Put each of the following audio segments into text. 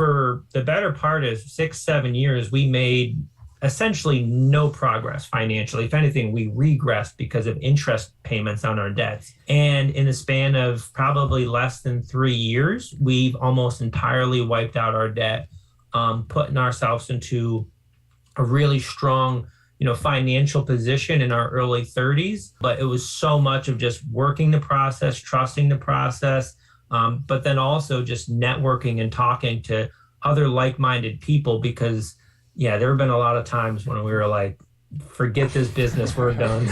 for the better part of 6-7 years, we made essentially no progress financially. If anything, we regressed because of interest payments on our debts. And in the span of probably less than 3 years, we've almost entirely wiped out our debt, putting ourselves into a really strong, financial position in our early 30s. But it was so much of just working the process, trusting the process, but then also just networking and talking to other like-minded people, because there have been a lot of times when we were like, forget this business, we're done.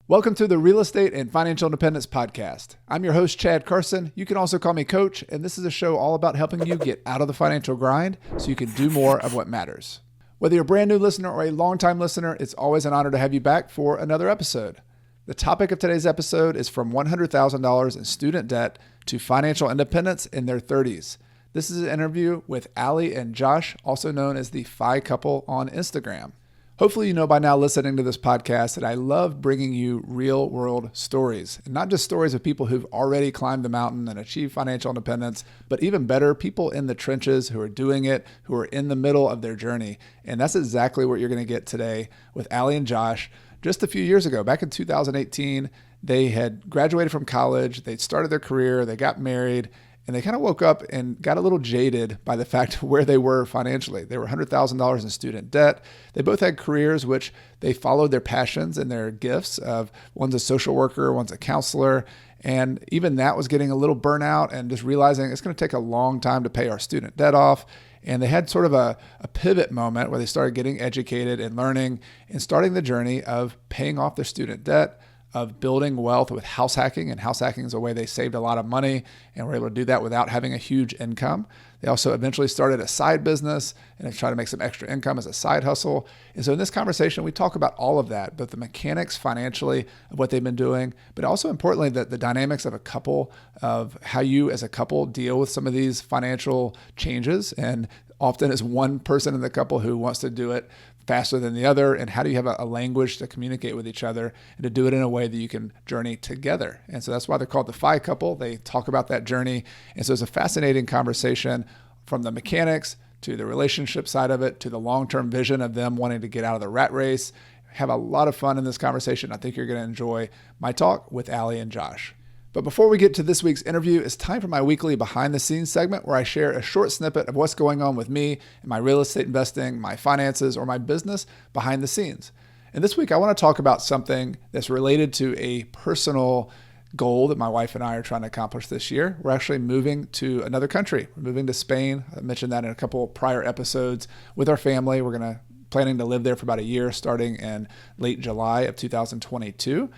Welcome to the Real Estate and Financial Independence Podcast. I'm your host, Chad Carson. You can also call me Coach, and this is a show all about helping you get out of the financial grind so you can do more of what matters. Whether you're a brand new listener or a longtime listener, it's always an honor to have you back for another episode. The topic of today's episode is from $100,000 in student debt to financial independence in their 30s. This is an interview with Allie and Josh, also known as the Phi Couple on Instagram. Hopefully you know by now, listening to this podcast, that I love bringing you real world stories, and not just stories of people who've already climbed the mountain and achieved financial independence, but even better, people in the trenches who are doing it, who are in the middle of their journey. And that's exactly what you're going to get today with Allie and Josh. Just a few years ago, back in 2018, they had graduated from college, they'd started their career, they got married, and they kind of woke up and got a little jaded by the fact of where they were financially. They were $100,000 in student debt. They both had careers which they followed their passions and their gifts of, one's a social worker, one's a counselor, and even that was getting a little burnout and just realizing it's going to take a long time to pay our student debt off. And they had sort of a pivot moment where they started getting educated and learning and starting the journey of paying off their student debt, of building wealth with house hacking. And house hacking is a way they saved a lot of money and were able to do that without having a huge income. They also eventually started a side business and they tried to make some extra income as a side hustle. And so in this conversation, we talk about all of that, both the mechanics financially of what they've been doing, but also importantly, the dynamics of a couple, of how you as a couple deal with some of these financial changes. And often is one person in the couple who wants to do it faster than the other, and how do you have a language to communicate with each other and to do it in a way that you can journey together. And so that's why they're called the Phi Couple. They talk about that journey. And so it's a fascinating conversation from the mechanics to the relationship side of it, to the long-term vision of them wanting to get out of the rat race. Have a lot of fun in this conversation. I think you're going to enjoy my talk with Allie and Josh. But before we get to this week's interview, it's time for my weekly behind the scenes segment where I share a short snippet of what's going on with me and my real estate investing, my finances, or my business behind the scenes. And this week, I want to talk about something that's related to a personal goal that my wife and I are trying to accomplish this year. We're actually moving to another country. We're moving to Spain. I mentioned that in a couple of prior episodes with our family. We're planning to live there for about a year, starting in late July of 2022.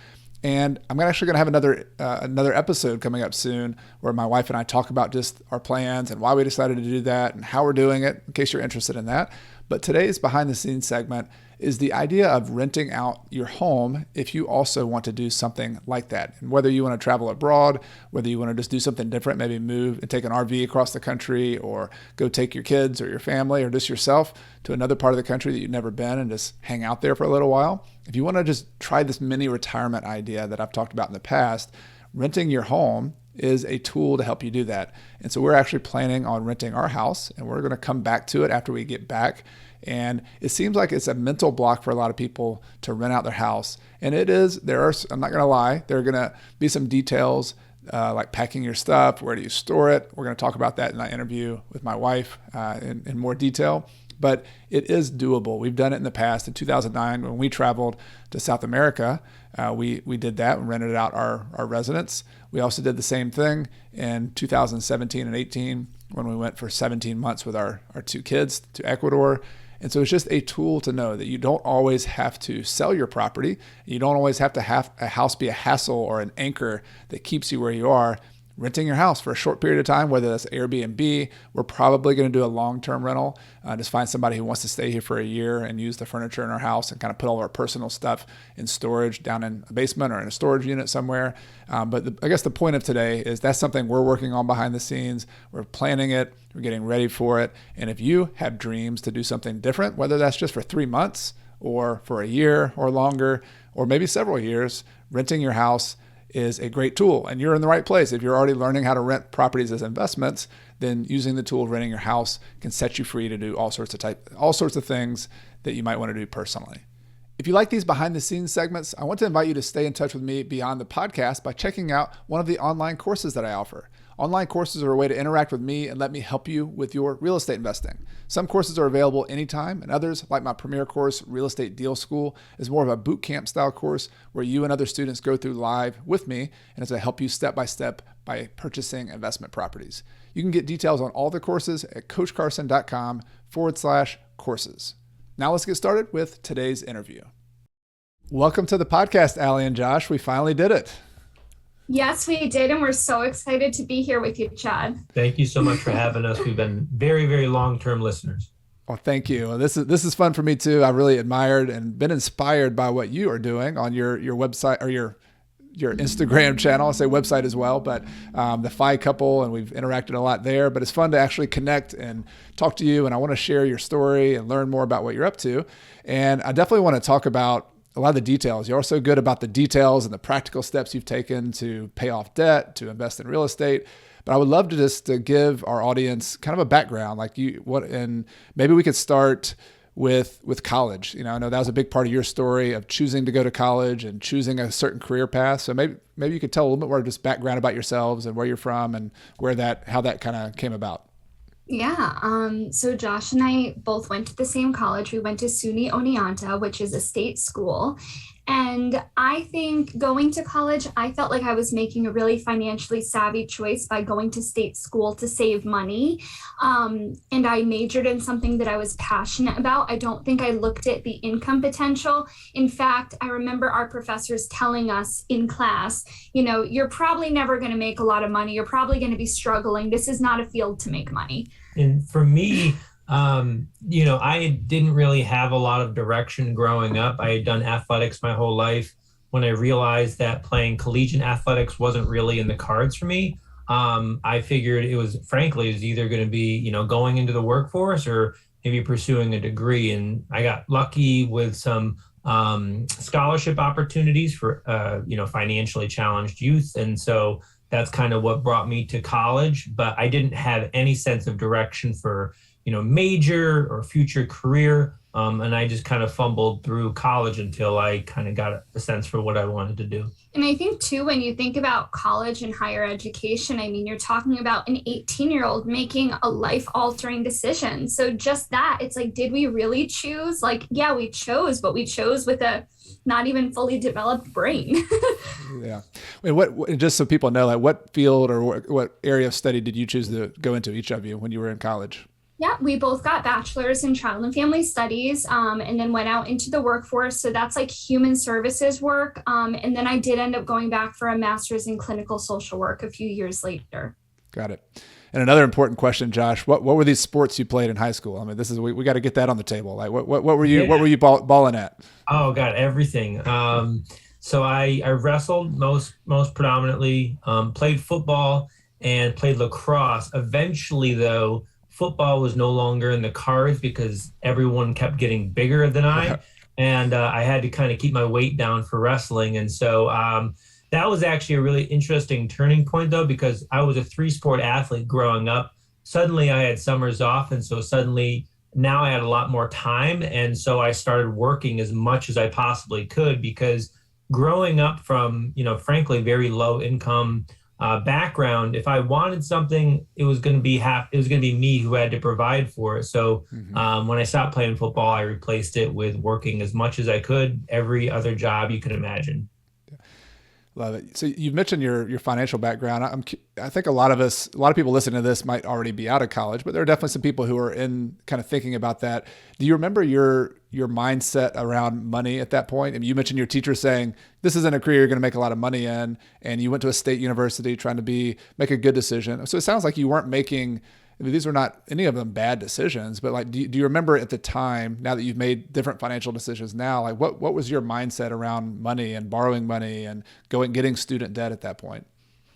And I'm actually going to have another episode coming up soon where my wife and I talk about just our plans and why we decided to do that and how we're doing it, in case you're interested in that. But today's behind the scenes segment is the idea of renting out your home if you also want to do something like that. And whether you want to travel abroad, whether you want to just do something different, maybe move and take an RV across the country, or go take your kids or your family or just yourself to another part of the country that you've never been and just hang out there for a little while. If you want to just try this mini retirement idea that I've talked about in the past, renting your home is a tool to help you do that. And so we're actually planning on renting our house, and we're going to come back to it after we get back. And it seems like it's a mental block for a lot of people to rent out their house. And it is, I'm not going to lie, there are going to be some details like packing your stuff, where do you store it? We're going to talk about that in that interview with my wife in more detail. But it is doable. We've done it in the past. In 2009, when we traveled to South America, we did that and rented out our residence. We also did the same thing in 2017 and 18 when we went for 17 months with our two kids to Ecuador. And so it's just a tool to know that you don't always have to sell your property. You don't always have to have a house be a hassle or an anchor that keeps you where you are. Renting your house for a short period of time, whether that's Airbnb, we're probably going to do a long-term rental. Just find somebody who wants to stay here for a year and use the furniture in our house and kind of put all of our personal stuff in storage down in a basement or in a storage unit somewhere. But I guess the point of today is that's something we're working on behind the scenes. We're planning it. We're getting ready for it. And if you have dreams to do something different, whether that's just for 3 months or for a year or longer, or maybe several years, renting your house is a great tool, and you're in the right place. If you're already learning how to rent properties as investments, then using the tool of renting your house can set you free to do all sorts of things that you might want to do personally. If you like these behind the scenes segments, I want to invite you to stay in touch with me beyond the podcast by checking out one of the online courses that I offer. Online courses are a way to interact with me and let me help you with your real estate investing. Some courses are available anytime, and others, like my premier course, Real Estate Deal School, is more of a boot camp style course where you and other students go through live with me, and it's to help you step by step by purchasing investment properties. You can get details on all the courses at coachcarson.com/courses. Now let's get started with today's interview. Welcome to the podcast, Allie and Josh. We finally did it. Yes, we did, and we're so excited to be here with you, Chad. Thank you so much for having us. We've been very, very long-term listeners. Well, thank you. This is fun for me too. I really admired and been inspired by what you are doing on your website or your Instagram channel. I say website as well, but the FI couple, and we've interacted a lot there. But it's fun to actually connect and talk to you, and I want to share your story and learn more about what you're up to. And I definitely want to talk about a lot of the details. You're also good about the details and the practical steps you've taken to pay off debt, to invest in real estate. But I would love to give our audience kind of a background, and maybe we could start with college. I know that was a big part of your story of choosing to go to college and choosing a certain career path. So maybe you could tell a little bit more just background about yourselves and where you're from and how that kind of came about. Yeah. So Josh and I both went to the same college. We went to SUNY Oneonta, which is a state school. And I think going to college, I felt like I was making a really financially savvy choice by going to state school to save money. And I majored in something that I was passionate about. I don't think I looked at the income potential. In fact, I remember our professors telling us in class, you're probably never going to make a lot of money. You're probably going to be struggling. This is not a field to make money. And for me, I didn't really have a lot of direction growing up. I had done athletics my whole life. When I realized that playing collegiate athletics wasn't really in the cards for me, I figured it was either going to be, going into the workforce or maybe pursuing a degree. And I got lucky with some scholarship opportunities for, financially challenged youth. And so that's kind of what brought me to college. But I didn't have any sense of direction for major or future career. And I just kind of fumbled through college until I kind of got a sense for what I wanted to do. And I think too, when you think about college and higher education, you're talking about an 18-year-old making a life-altering decision. So just that, it's like, did we really choose? Yeah, we chose, but we chose with a not even fully developed brain. Yeah. And just so people know, what field or what area of study did you choose to go into, each of you, when you were in college? Yeah, we both got bachelors in child and family studies, and then went out into the workforce. So that's like human services work. And then I did end up going back for a master's in clinical social work a few years later. Got it. And another important question, Josh, what were these sports you played in high school? This is, we got to get that on the table. What were you balling at? Oh God, everything. So I wrestled most predominantly, played football and played lacrosse. Eventually though, football was no longer in the cards because everyone kept getting bigger than I, and I had to kind of keep my weight down for wrestling. And so that was actually a really interesting turning point though, because I was a 3-sport athlete growing up. Suddenly I had summers off. And so suddenly now I had a lot more time. And so I started working as much as I possibly could, because growing up from, frankly, very low income background, if I wanted something, it was going to be me who had to provide for it. So when I stopped playing football, I replaced it with working as much as I could, every other job you could imagine. Love it. So you've mentioned your financial background. I think a lot of people listening to this might already be out of college, but there are definitely some people who are in kind of thinking about that. Do you remember your mindset around money at that point? And you mentioned your teacher saying, this isn't a career you're going to make a lot of money in, and you went to a state university trying to make a good decision. So it sounds like you weren't making, these were not any of them bad decisions, but do you remember at the time, now that you've made different financial decisions now, what was your mindset around money and borrowing money and getting student debt at that point?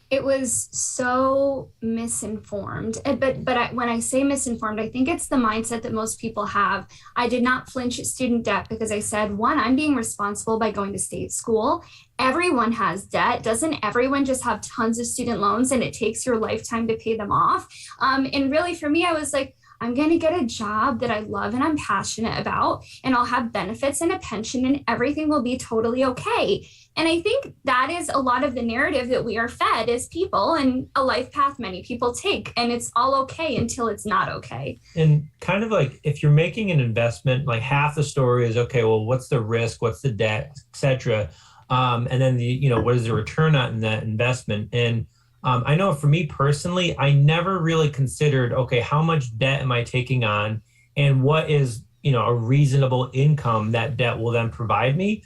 It was so misinformed. When I say misinformed, I think it's the mindset that most people have. I did not flinch at student debt because I said, one, I'm being responsible by going to state school. Everyone has debt. Doesn't everyone just have tons of student loans and it takes your lifetime to pay them off? And really for me, I was like, I'm going to get a job that I love and I'm passionate about, and I'll have benefits and a pension and everything will be totally okay. And I think that is a lot of the narrative that we are fed as people, and a life path many people take, and it's all okay until it's not okay. And kind of like if you're making an investment, like half the story is, okay, well, what's the risk? What's the debt, et cetera? And then what is the return on that investment? And I know for me personally, I never really considered, okay, how much debt am I taking on and what is, a reasonable income that debt will then provide me.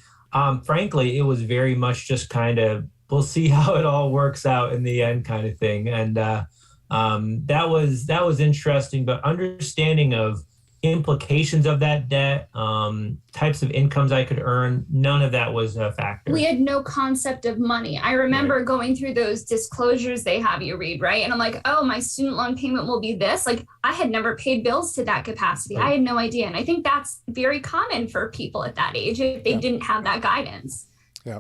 Frankly, it was very much just kind of, we'll see how it all works out in the end kind of thing. And that was interesting, but understanding of implications of that debt, types of incomes I could earn, none of that was a factor. We had no concept of money. I remember going through those disclosures they have you read, right? And I'm like, oh, my student loan payment will be this. Like, I had never paid bills to that capacity. Right. I had no idea. And I think that's very common for people at that age if they didn't have that guidance. Yeah.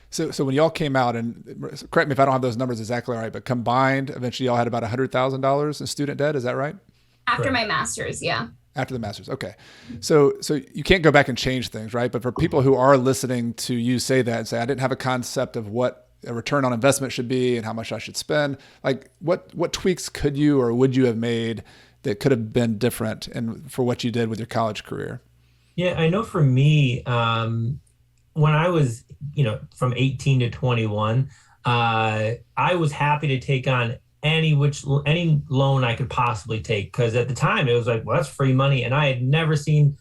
So when y'all came out, and correct me if I don't have those numbers exactly right, but combined, eventually y'all had about $100,000 in student debt. Is that right? After my master's, yeah. After the master's. Okay. So you can't go back and change things, right? But for people who are listening to you say that and say, I didn't have a concept of what a return on investment should be and how much I should spend, like what tweaks could you or would you have made that could have been different and for what you did with your college career? Yeah, I know for me, when I was, from 18 to 21, I was happy to take on any loan I could possibly take, because at the time it was like, well, that's free money, and I had never seen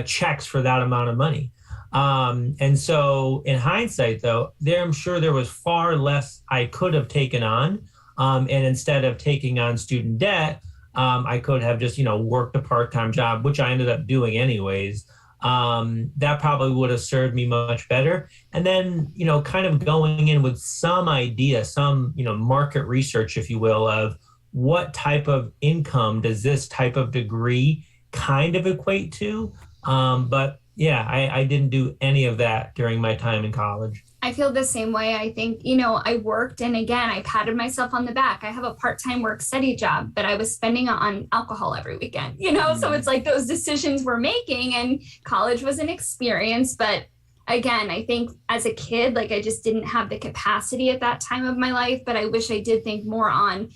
checks for that amount of money. And so in hindsight, though, I'm sure there was far less I could have taken on, and instead of taking on student debt, I could have just worked a part-time job, which I ended up doing anyways. That probably would have served me much better. And then, kind of going in with some idea, some, market research, if you will, of what type of income does this type of degree kind of equate to. But yeah, I didn't do any of that during my time in college. I feel the same way. I think, I worked, and again, I patted myself on the back. I have a part-time work study job, but I was spending it on alcohol every weekend, So it's like those decisions we're making, and college was an experience. But again, I think as a kid, like I just didn't have the capacity at that time of my life, but I wish I did think more on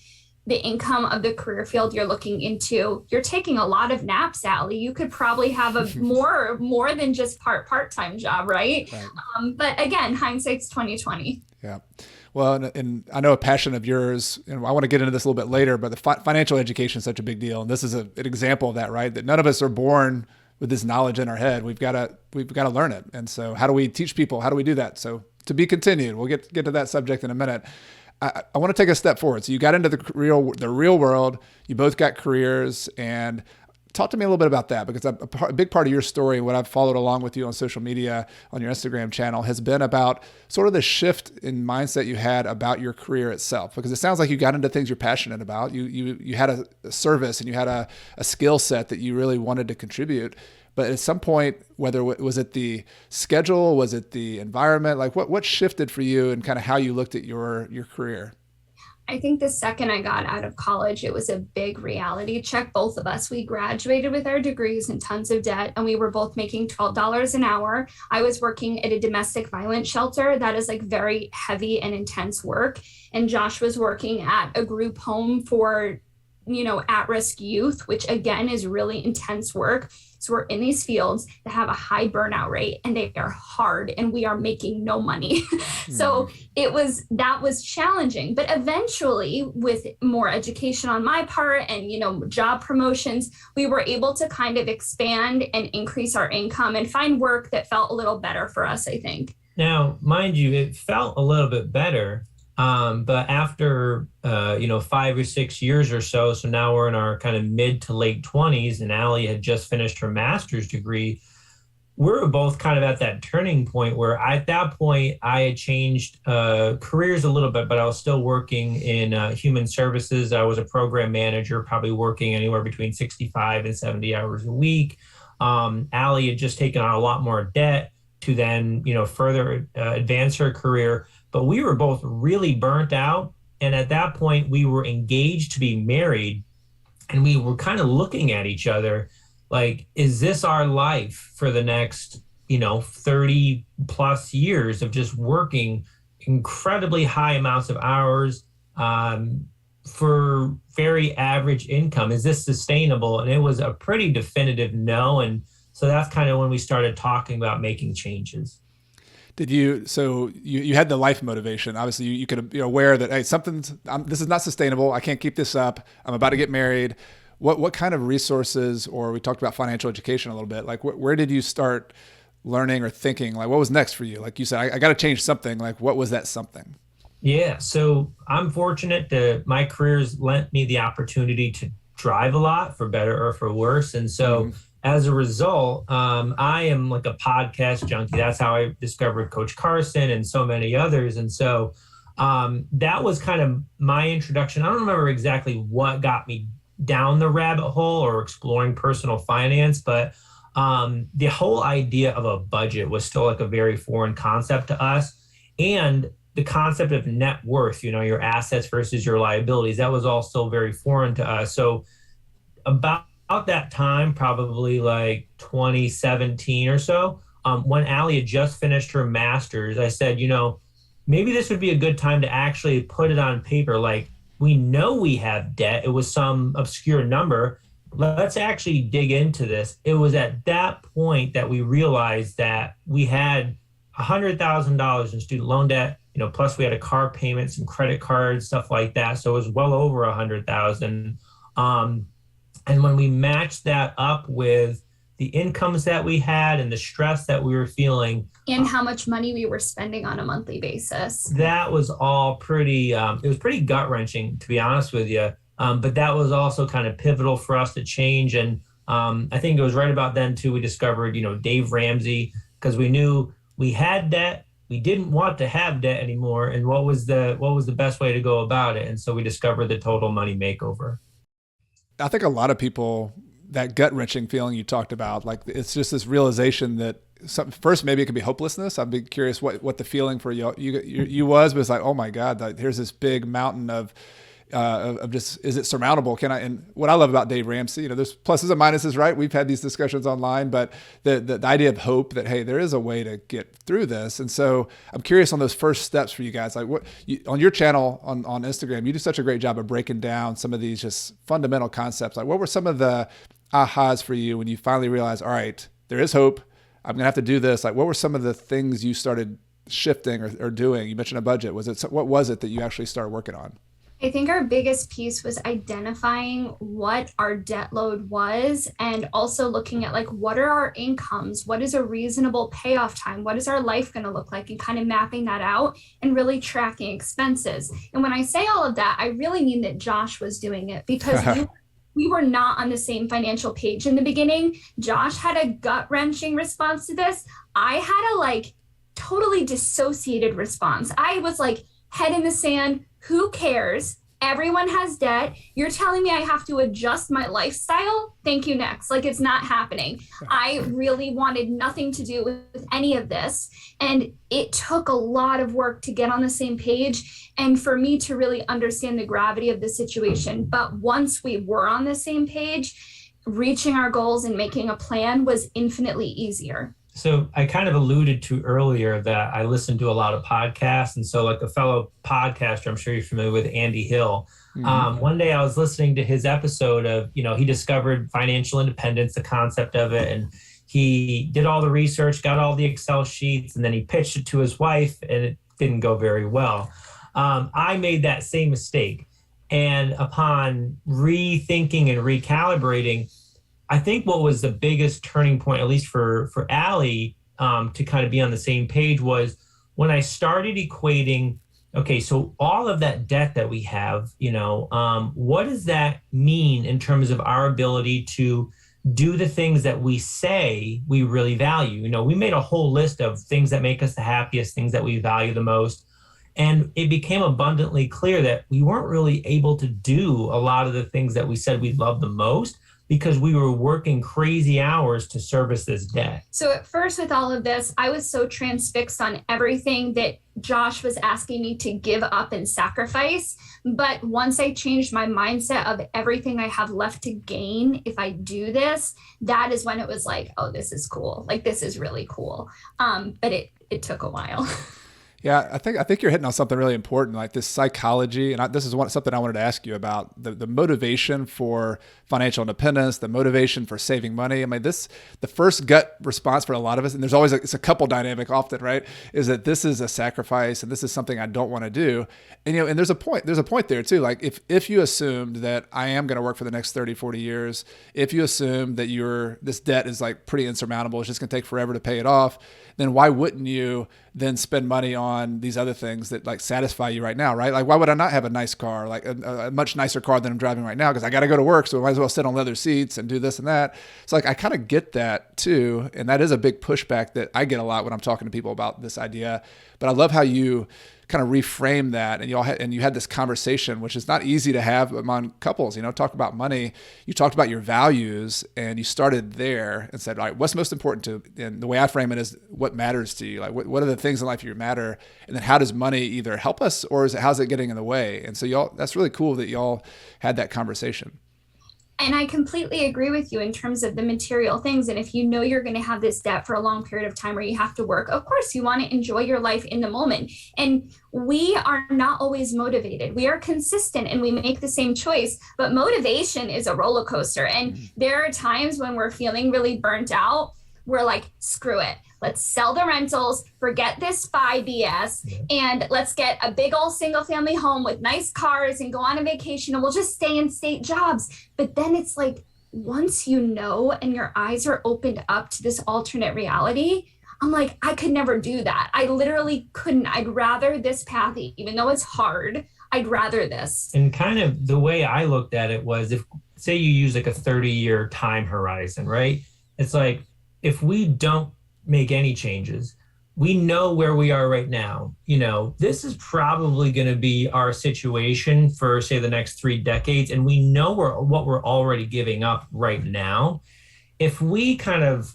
the income of the career field you're looking into. You're taking a lot of naps, Allie. You could probably have a more than just part-time job, right? But again, hindsight's 2020. Yeah. Well, and I know a passion of yours, and I want to get into this a little bit later, but the financial education is such a big deal. And this is an example of that, right? That none of us are born with this knowledge in our head. We've got to learn it. And so how do we teach people? How do we do that? So to be continued, we'll get to that subject in a minute. I want to take a step forward. So you got into the real world. You both got careers, and talk to me a little bit about that, because a big part of your story, what I've followed along with you on social media, on your Instagram channel, has been about sort of the shift in mindset you had about your career itself. Because it sounds like you got into things you're passionate about. You had a service and you had a skill set that you really wanted to contribute. But at some point, whether was it the schedule, was it the environment, like what shifted for you and kind of how you looked at your career? I think the second I got out of college, it was a big reality check. Both of us, we graduated with our degrees and tons of debt, and we were both making $12 an hour. I was working at a domestic violence shelter. That is like very heavy and intense work. And Josh was working at a group home for, at-risk youth, which again is really intense work. So we're in these fields that have a high burnout rate, and they are hard, and we are making no money. So that was challenging, but eventually with more education on my part and, job promotions, we were able to kind of expand and increase our income and find work that felt a little better for us, I think. Now, mind you, it felt a little bit better. But after, 5 or 6 years or so now we're in our kind of mid to late 20s, and Allie had just finished her master's degree. we were both kind of at that turning point where at that point I had changed careers a little bit, but I was still working in human services. I was a program manager, probably working anywhere between 65 and 70 hours a week. Allie had just taken on a lot more debt to then, further advance her career. But we were both really burnt out. And at that point, we were engaged to be married. And we were kind of looking at each other like, is this our life for the next, 30 plus years of just working incredibly high amounts of hours for very average income? Is this sustainable? And it was a pretty definitive no. And so that's kind of when we started talking about making changes. So you had the life motivation. Obviously you could be aware that, hey, this is not sustainable. I can't keep this up. I'm about to get married. What kind of resources, or we talked about financial education a little bit, like where did you start learning or thinking, like what was next for you? Like you said, I got to change something. Like what was that something? Yeah. So I'm fortunate that my career's lent me the opportunity to drive a lot, for better or for worse. And so as a result, I am like a podcast junkie. That's how I discovered Coach Carson and so many others. And so that was kind of my introduction. I don't remember exactly what got me down the rabbit hole or exploring personal finance, but the whole idea of a budget was still like a very foreign concept to us. And the concept of net worth, your assets versus your liabilities, that was all still very foreign to us. So about that time, probably like 2017 or so, when Allie had just finished her master's, I said, maybe this would be a good time to actually put it on paper. Like, we know we have debt. It was some obscure number. Let's actually dig into this. It was at that point that we realized that we had $100,000 in student loan debt, plus we had a car payment, some credit cards, stuff like that. So it was well over 100,000. And when we matched that up with the incomes that we had and the stress that we were feeling, and how much money we were spending on a monthly basis, that was all pretty, it was pretty gut wrenching, to be honest with you. But that was also kind of pivotal for us to change. And I think it was right about then too, we discovered, Dave Ramsey, because we knew we had debt. We didn't want to have debt anymore. And what was the best way to go about it? And so we discovered the Total Money Makeover. I think a lot of people, that gut wrenching feeling you talked about, like it's just this realization that first, maybe it could be hopelessness. I'd be curious what the feeling for you was, but it's like, oh my God, like, here's this big mountain of just, is it surmountable? And what I love about Dave Ramsey, there's pluses and minuses, right? We've had these discussions online, but the idea of hope that, hey, there is a way to get through this. And so I'm curious on those first steps for you guys. Like on your channel on Instagram, you do such a great job of breaking down some of these just fundamental concepts. Like what were some of the ahas for you when you finally realized, all right, there is hope. I'm going to have to do this. Like what were some of the things you started shifting or doing? You mentioned a budget. What was it that you actually started working on? I think our biggest piece was identifying what our debt load was, and also looking at like, what are our incomes? What is a reasonable payoff time? What is our life going to look like? And kind of mapping that out and really tracking expenses. And when I say all of that, I really mean that Josh was doing it, because we were not on the same financial page in the beginning. Josh had a gut-wrenching response to this. I had a totally dissociated response. I was like, head in the sand. Who cares? Everyone has debt. You're telling me I have to adjust my lifestyle? Thank you, next. Like, it's not happening. I really wanted nothing to do with any of this. And it took a lot of work to get on the same page and for me to really understand the gravity of the situation. But once we were on the same page, reaching our goals and making a plan was infinitely easier. So I kind of alluded to earlier that I listen to a lot of podcasts. And so like a fellow podcaster, I'm sure you're familiar with, Andy Hill. One day I was listening to his episode of, he discovered financial independence, the concept of it. And he did all the research, got all the Excel sheets, and then he pitched it to his wife and it didn't go very well. I made that same mistake. And upon rethinking and recalibrating, I think what was the biggest turning point, at least for Allie, to kind of be on the same page, was when I started equating, okay, so all of that debt that we have, what does that mean in terms of our ability to do the things that we say we really value. We made a whole list of things that make us the happiest, things that we value the most. And it became abundantly clear that we weren't really able to do a lot of the things that we said we loved the most because we were working crazy hours to service this debt. So at first with all of this, I was so transfixed on everything that Josh was asking me to give up and sacrifice. But once I changed my mindset of everything I have left to gain if I do this, that is when it was like, oh, this is cool. Like, this is really cool. But it took a while. Yeah, I think you're hitting on something really important, like this psychology, and this is something I wanted to ask you about, the motivation for financial independence, the motivation for saving money. I mean, the first gut response for a lot of us, and there's always it's a couple dynamic often, right? Is that this is a sacrifice and this is something I don't want to do, and there's a point there too. Like if you assumed that I am going to work for the next 30, 40 years, if you assume that this debt is like pretty insurmountable, it's just going to take forever to pay it off, then why wouldn't you then spend money on these other things that like satisfy you right now, right? Like, why would I not have a nice car, like a much nicer car than I'm driving right now? Because I got to go to work, so I might as well sit on leather seats and do this and that. So like, I kind of get that too. And that is a big pushback that I get a lot when I'm talking to people about this idea. But I love how you kind of reframe that, and you had this conversation, which is not easy to have among couples. Talk about money. You talked about your values, and you started there and said, all right, what's most important to? And the way I frame it is, what matters to you? Like, what are the things in life that matter? And then how does money either help us, or how's it getting in the way? And so that's really cool that y'all had that conversation. And I completely agree with you in terms of the material things. And if you know you're going to have this debt for a long period of time where you have to work, of course, you want to enjoy your life in the moment. And we are not always motivated. We are consistent and we make the same choice. But motivation is a roller coaster. And there are times when we're feeling really burnt out. We're like, screw it. Let's sell the rentals, forget this FI BS, and let's get a big old single family home with nice cars and go on a vacation, and we'll just stay in state jobs. But then it's like, once you know and your eyes are opened up to this alternate reality, I'm like, I could never do that. I literally couldn't. I'd rather this path, even though it's hard, I'd rather this. And kind of the way I looked at it was, if say you use like a 30-year time horizon, right? It's like, if we don't make any changes, we know where we are right now. This is probably going to be our situation for, say, the next 3 decades. And we know what we're already giving up right now. If we kind of,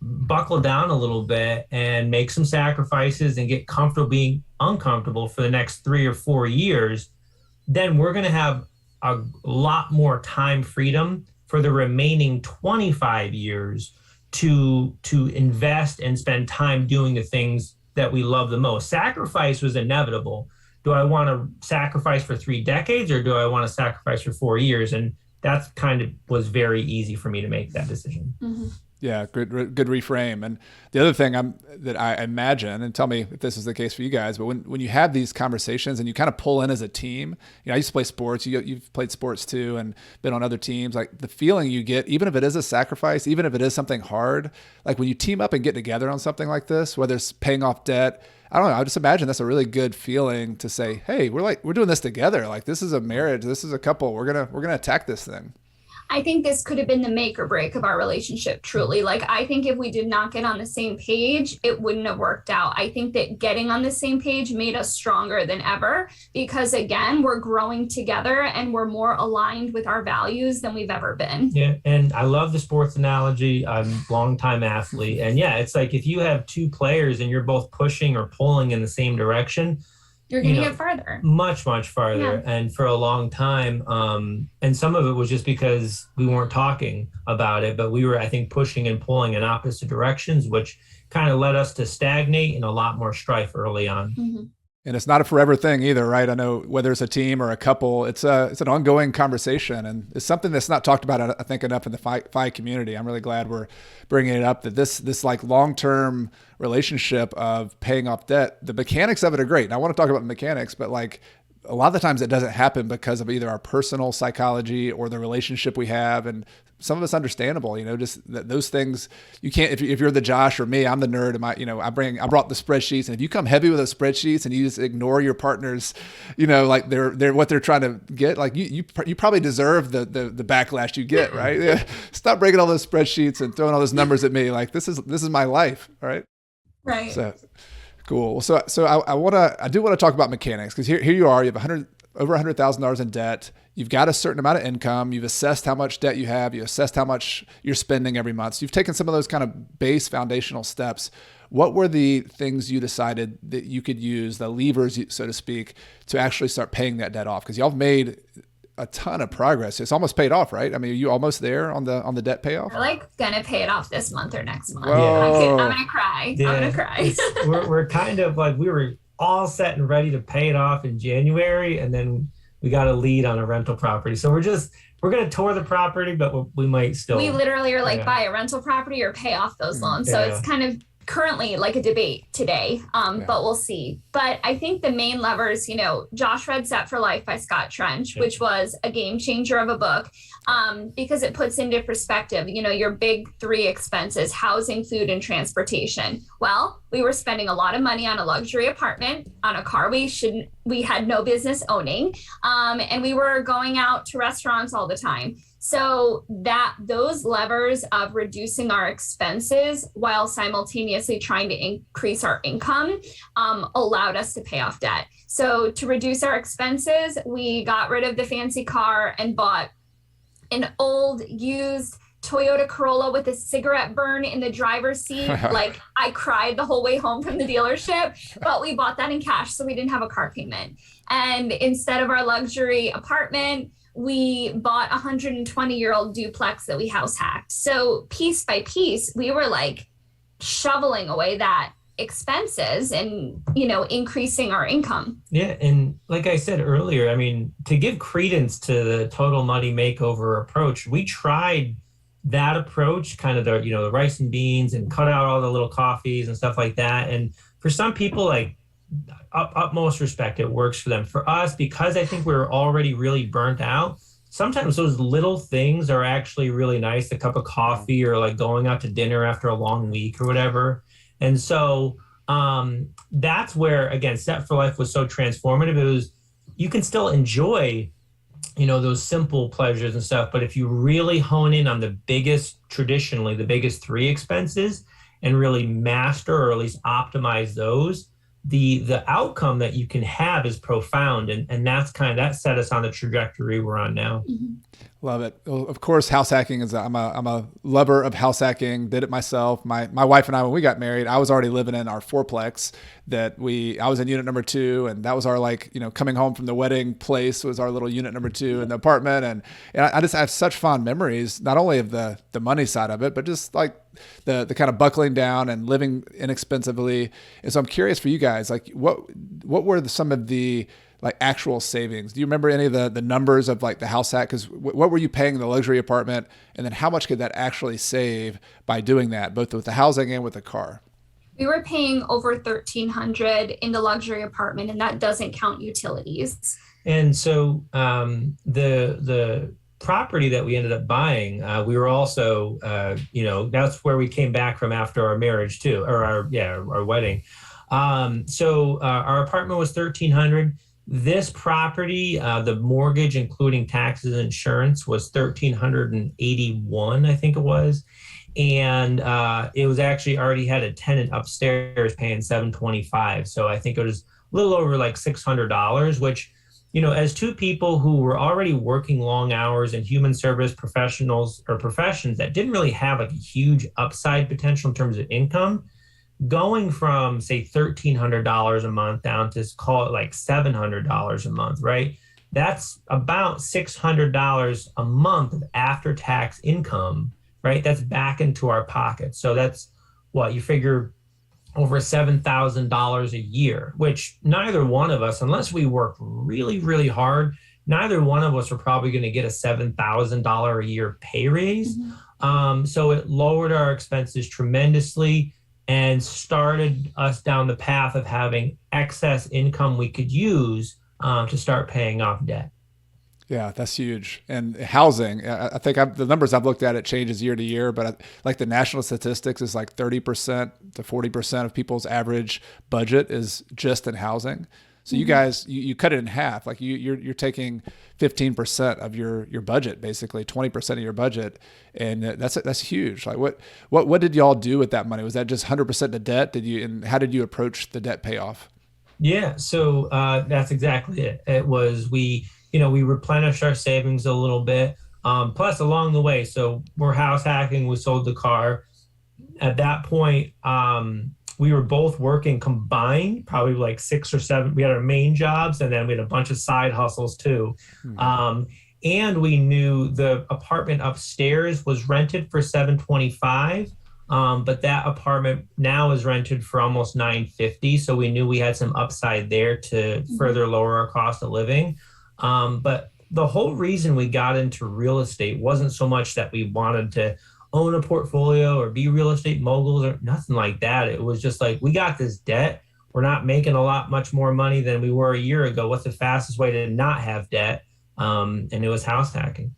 buckle down a little bit and make some sacrifices and get comfortable being uncomfortable for the next 3 or 4 years, then we're going to have a lot more time freedom for the remaining 25 years to invest and spend time doing the things that we love the most. Sacrifice was inevitable. Do I want to sacrifice for 3 decades, or do I want to sacrifice for 4 years? And that's kind of was very easy for me to make that decision. Mm-hmm. Yeah, good reframe. And the other thing that I imagine, and tell me if this is the case for you guys, but when you have these conversations and you kind of pull in as a team, I used to play sports. You've played sports too, and been on other teams. Like, the feeling you get, even if it is a sacrifice, even if it is something hard, like when you team up and get together on something like this, whether it's paying off debt, I don't know. I just imagine that's a really good feeling to say, hey, we're doing this together. Like, this is a marriage. This is a couple. We're gonna attack this thing. I think this could have been the make or break of our relationship, truly. Like, I think if we did not get on the same page, it wouldn't have worked out. I think that getting on the same page made us stronger than ever because, again, we're growing together and we're more aligned with our values than we've ever been. Yeah, and I love the sports analogy. I'm a longtime athlete. And yeah, it's like if you have 2 players and you're both pushing or pulling in the same direction, you're going to get farther. Much farther. Yeah. And for a long time, and some of it was just because we weren't talking about it, but we were, I think, pushing and pulling in opposite directions, which kind of led us to stagnate and a lot more strife early on. Mm-hmm. And it's not a forever thing either, right? I know whether it's a team or a couple, it's an ongoing conversation, and it's something that's not talked about, I think, enough in the FI community. I'm really glad we're bringing it up, that this like long-term relationship of paying off debt, the mechanics of it are great. And I want to talk about the mechanics, but like a lot of the times it doesn't happen because of either our personal psychology or the relationship we have. And some of it's understandable, just that those things you can't, if you're the Josh or me, I'm the nerd. I brought the spreadsheets, and if you come heavy with those spreadsheets and you just ignore your partners, like they're what they're trying to get, like you probably deserve the backlash you get, right? Yeah. Stop breaking all those spreadsheets and throwing all those numbers at me. Like this is my life. All right. Right. So cool. So I do want to talk about mechanics, because here you are, you have over $100,000 in debt. You've got a certain amount of income. You've assessed how much debt you have. You assessed how much you're spending every month. So you've taken some of those kind of base foundational steps. What were the things you decided that you could use, the levers, so to speak, to actually start paying that debt off? Because y'all have made a ton of progress. It's almost paid off, right? I mean, are you almost there on the debt payoff? We're gonna pay it off this month or next month. Whoa. I'm gonna cry. Yeah. I'm gonna cry. we're kind of like, we were all set and ready to pay it off in January, and then we got a lead on a rental property. So we're going to tour the property, but we might still. We literally are buy a rental property or pay off those loans. So it's kind of currently like a debate today, but we'll see. But I think the main levers, Josh read Set for Life by Scott Trench, which was a game changer of a book, because it puts into perspective, your big three expenses: housing, food, and transportation. Well, we were spending a lot of money on a luxury apartment, on a car we had no business owning, and we were going out to restaurants all the time. So those levers of reducing our expenses while simultaneously trying to increase our income allowed us to pay off debt. So to reduce our expenses, we got rid of the fancy car and bought an old used Toyota Corolla with a cigarette burn in the driver's seat. Like, I cried the whole way home from the dealership, but we bought that in cash, so we didn't have a car payment. And instead of our luxury apartment, we bought a 120-year-old duplex that we house hacked. So piece by piece, we were shoveling away that expenses and, increasing our income. Yeah. And like I said earlier, I mean, to give credence to the total money makeover approach, we tried that approach, kind of the rice and beans, and cut out all the little coffees and stuff like that. And for some people, utmost respect, it works for them. For us, because I think we were already really burnt out, sometimes those little things are actually really nice. A cup of coffee, or going out to dinner after a long week or whatever. And so that's where, again, Set for Life was so transformative. You can still enjoy those simple pleasures and stuff, but if you really hone in on the biggest three expenses and really master, or at least optimize those, the outcome that you can have is profound. And that's that set us on the trajectory we're on now. Mm-hmm. Love it. Well, of course, house hacking is, I'm a lover of house hacking. Did it myself. My wife and I, when we got married, I was already living in our fourplex I was in unit number 2, and that was our coming home from the wedding place was our little unit number 2 in the apartment. And I just have such fond memories, not only of the money side of it, but just the kind of buckling down and living inexpensively. And so I'm curious for you guys, what were some of the actual savings? Do you remember any of the numbers of the house hack? Because what were you paying in the luxury apartment, and then how much could that actually save by doing that, both with the housing and with the car? We were paying over $1,300 in the luxury apartment, and that doesn't count utilities. And so the property that we ended up buying, we were also, that's where we came back from after our marriage too, or our wedding. So our apartment was $1,300. This property, the mortgage, including taxes and insurance, was $1,381, I think it was. And it was actually already had a tenant upstairs paying $725. So I think it was a little over $600, which, as two people who were already working long hours in human service professionals or professions that didn't really have a huge upside potential in terms of income, going from, say, $1,300 a month down to, call it $700 a month, right? That's about $600 a month of after-tax income, right? That's back into our pocket. So that's what you figure, over $7,000 a year, which neither one of us, unless we work really, really hard, neither one of us are probably going to get a $7,000 a year pay raise. Mm-hmm. So it lowered our expenses tremendously and started us down the path of having excess income we could use to start paying off debt. Yeah, that's huge. And housing, I think the numbers I've looked at, it changes year to year, but like the national statistics is like 30% to 40% of people's average budget is just in housing. So you guys, you cut it in half. Like you're taking 15% of your budget, basically 20% of your budget, and that's huge. Like what did y'all do with that money? Was that just 100% to debt? And how did you approach the debt payoff? Yeah, so that's exactly it. It was we replenished our savings a little bit. Plus, along the way, so we're house hacking. We sold the car. At that point, we were both working combined, probably like 6 or 7. We had our main jobs, and then we had a bunch of side hustles too. And we knew the apartment upstairs was rented for $725. But that apartment now is rented for almost $950. So we knew we had some upside there to further lower our cost of living. But the whole reason we got into real estate wasn't so much that we wanted to own a portfolio or be real estate moguls or nothing like that. It was just like, we got this debt. We're not making much more money than we were a year ago. What's the fastest way to not have debt? And it was house hacking.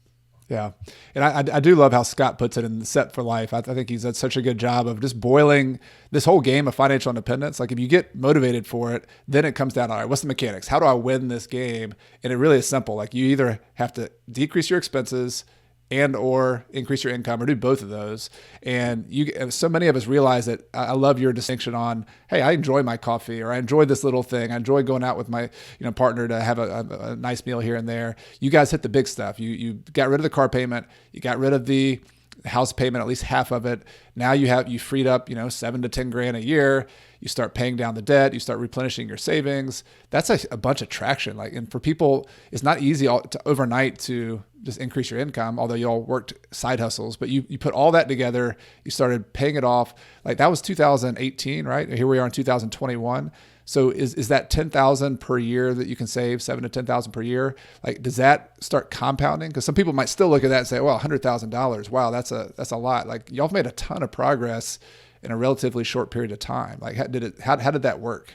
Yeah. And I do love how Scott puts it in Set for Life. I think he's done such a good job of just boiling this whole game of financial independence. Like if you get motivated for it, then it comes down, all right, what's the mechanics? How do I win this game? And it really is simple. Like you either have to decrease your expenses and or increase your income, or do both of those. And so many of us realize that. I love your distinction on, hey, I enjoy my coffee, or I enjoy this little thing. I enjoy going out with my partner to have a nice meal here and there. You guys hit the big stuff. You got rid of the car payment. You got rid of the house payment, at least half of it. Now you freed up, $7 to $10 grand a year. You start paying down the debt. You start replenishing your savings. That's a bunch of traction. And for people, it's not easy to overnight to just increase your income, although you all worked side hustles, but you put all that together. You started paying it off. Like that was 2018, right? Here we are in 2021. So is that 10,000 per year that you can save, 7 to 10,000 per year? Like, does that start compounding? Because some people might still look at that and say, well, $100,000. Wow, that's a lot. Like y'all have made a ton of progress in a relatively short period of time. Like how did that work?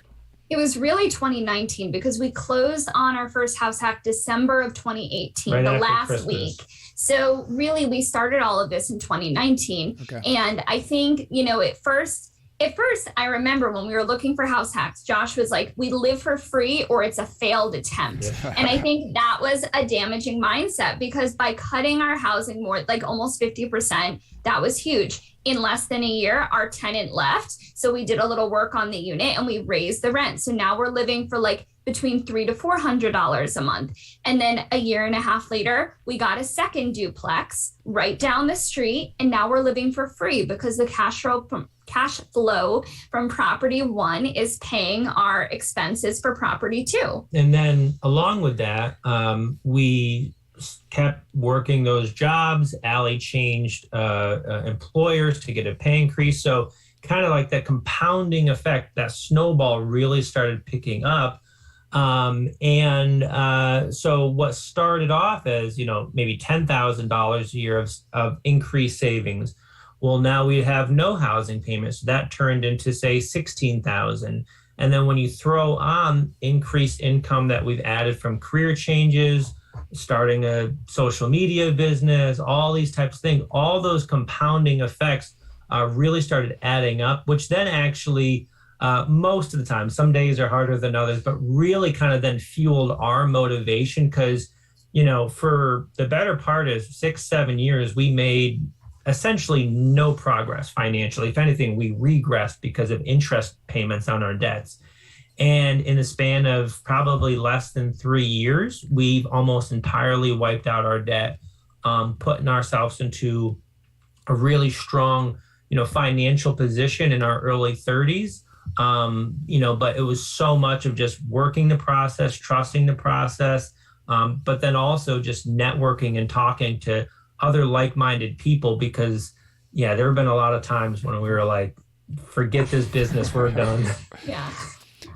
It was really 2019 because we closed on our first house hack December of 2018, right, the last Christmas week. So really we started all of this in 2019. Okay. And I think, at first, I remember when we were looking for house hacks, Josh was like, we live for free or it's a failed attempt. Yeah. And I think that was a damaging mindset because by cutting our housing more, like almost 50%, that was huge. In less than a year, our tenant left. So we did a little work on the unit and we raised the rent. So now we're living for like between $300 to $400 a month. And then a year and a half later, we got a second duplex right down the street. And now we're living for free because the cash flow from property 1 is paying our expenses for property 2. And then along with that, we kept working those jobs. Allie changed employers to get a pay increase. So kind of like that compounding effect, that snowball really started picking up. So what started off as, maybe $10,000 a year of increased savings. Well, now we have no housing payments. That turned into, say, $16,000. And then when you throw on increased income that we've added from career changes, starting a social media business, all these types of things, all those compounding effects really started adding up, which then actually most of the time, some days are harder than others, but really kind of then fueled our motivation because, for the better part of 6-7 years, we made essentially no progress financially. If anything, we regressed because of interest payments on our debts. And in the span of probably less than 3 years, we've almost entirely wiped out our debt, putting ourselves into a really strong, financial position in our early 30s. But it was so much of just working the process, trusting the process, but then also just networking and talking to other like-minded people because, there have been a lot of times when we were like, forget this business, we're done. Yeah.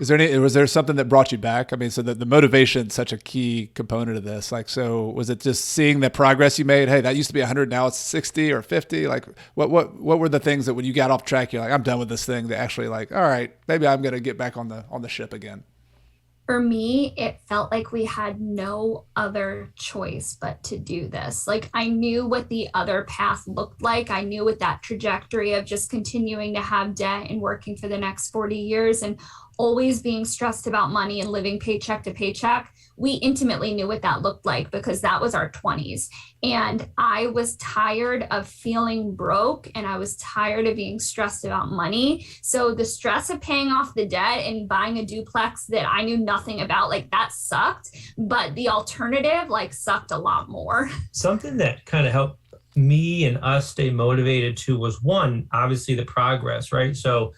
Was there something that brought you back? I mean, so the motivation is such a key component of this. Like, so was it just seeing the progress you made? Hey, that used to be 100, now it's 60 or 50. Like, what were the things that when you got off track, you're like, I'm done with this thing, that actually like, all right, maybe I'm going to get back on the ship again? For me, it felt like we had no other choice but to do this. Like I knew what the other path looked like. I knew what that trajectory of just continuing to have debt and working for the next 40 years and always being stressed about money and living paycheck to paycheck. We intimately knew what that looked like because that was our 20s. And I was tired of feeling broke and I was tired of being stressed about money. So the stress of paying off the debt and buying a duplex that I knew nothing about, like that sucked. But the alternative like sucked a lot more. Something that kind of helped me and us stay motivated too was one, obviously the progress, right? So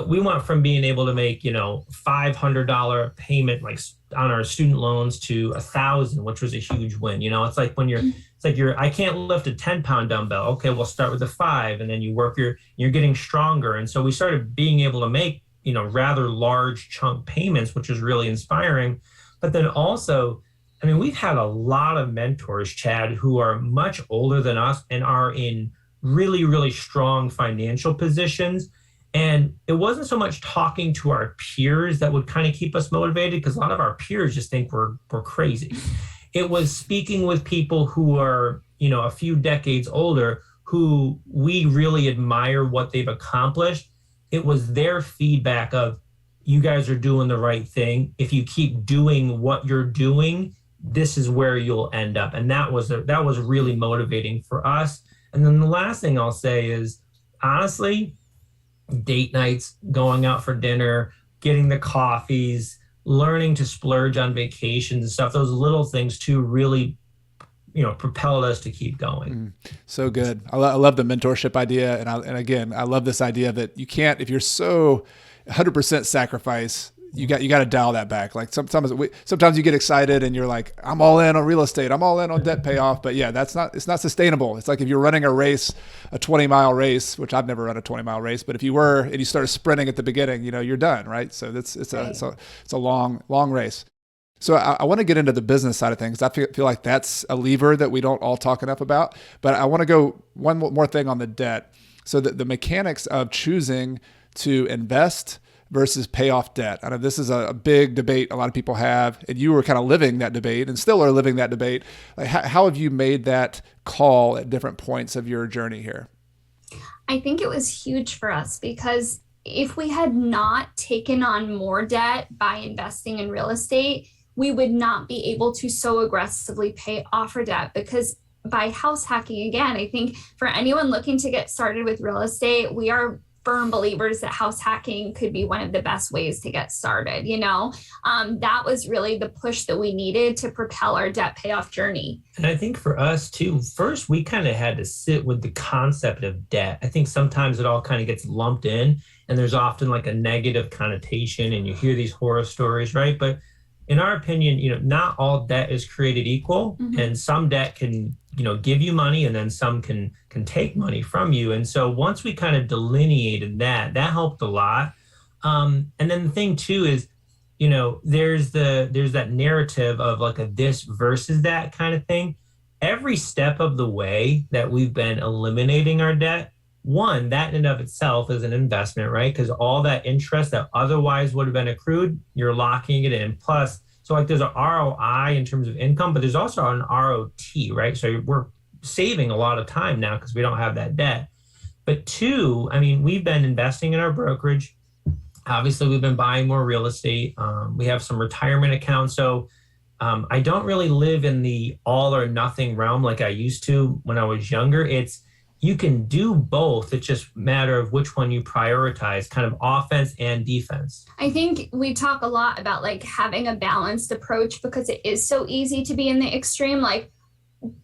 we went from being able to make, $500 payment like on our student loans to $1,000, which was a huge win. It's like when I can't lift a 10-pound dumbbell. Okay, we'll start with a 5 and then you work you're getting stronger. And so we started being able to make, rather large chunk payments, which is really inspiring. But then also, we've had a lot of mentors, Chad, who are much older than us and are in really, really strong financial positions. And it wasn't so much talking to our peers that would kind of keep us motivated because a lot of our peers just think we're crazy. It was speaking with people who are, a few decades older, who we really admire what they've accomplished. It was their feedback of, you guys are doing the right thing. If you keep doing what you're doing, this is where you'll end up. And that was really motivating for us. And then the last thing I'll say is, honestly, date nights, going out for dinner, getting the coffees, learning to splurge on vacations and stuff. Those little things too really, propelled us to keep going. So good. I love the mentorship idea. And again, I love this idea that you can't, if you're so 100% sacrifice, you got to dial that back. Like sometimes you get excited and you're like, I'm all in on real estate. I'm all in on debt payoff. But yeah, it's not sustainable. It's like if you're running a race, a 20-mile race, which I've never run a 20-mile race, but if you were and you started sprinting at the beginning, you're done, right? So it's a long race. So I want to get into the business side of things. I feel like that's a lever that we don't all talk enough about. But I want to go one more thing on the debt. So the mechanics of choosing to invest versus pay off debt. I know this is a big debate a lot of people have, and you were kind of living that debate and still are living that debate. Like, how have you made that call at different points of your journey here? I think it was huge for us because if we had not taken on more debt by investing in real estate, we would not be able to so aggressively pay off our debt because by house hacking, again, I think for anyone looking to get started with real estate, we are firm believers that house hacking could be one of the best ways to get started. That was really the push that we needed to propel our debt payoff journey. And I think for us too, first we kind of had to sit with the concept of debt. I think sometimes it all kind of gets lumped in and there's often like a negative connotation and you hear these horror stories, right? But in our opinion, not all debt is created equal, and some debt can, give you money, and then some can take money from you. And so once we kind of delineated that helped a lot. And then the thing too is, there's that narrative of like a this versus that kind of thing. Every step of the way that we've been eliminating our debt, one, that in and of itself is an investment, right? Because all that interest that otherwise would have been accrued, you're locking it in. Plus, so like there's an ROI in terms of income, but there's also an ROT, right? So we're saving a lot of time now because we don't have that debt. But two, we've been investing in our brokerage. Obviously, we've been buying more real estate. We have some retirement accounts. So I don't really live in the all or nothing realm like I used to when I was younger. You can do both. It's just a matter of which one you prioritize, kind of offense and defense. I think we talk a lot about like having a balanced approach because it is so easy to be in the extreme. Like,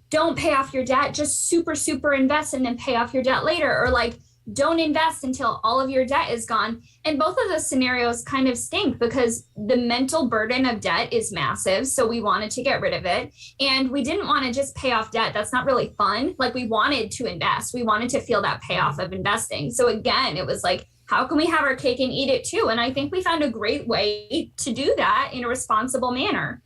don't pay off your debt, just super, super invest and then pay off your debt later. Or like, don't invest until all of your debt is gone. And both of those scenarios kind of stink because the mental burden of debt is massive. So we wanted to get rid of it. And we didn't want to just pay off debt. That's not really fun. Like we wanted to invest. We wanted to feel that payoff of investing. So again, it was like, how can we have our cake and eat it too? And I think we found a great way to do that in a responsible manner.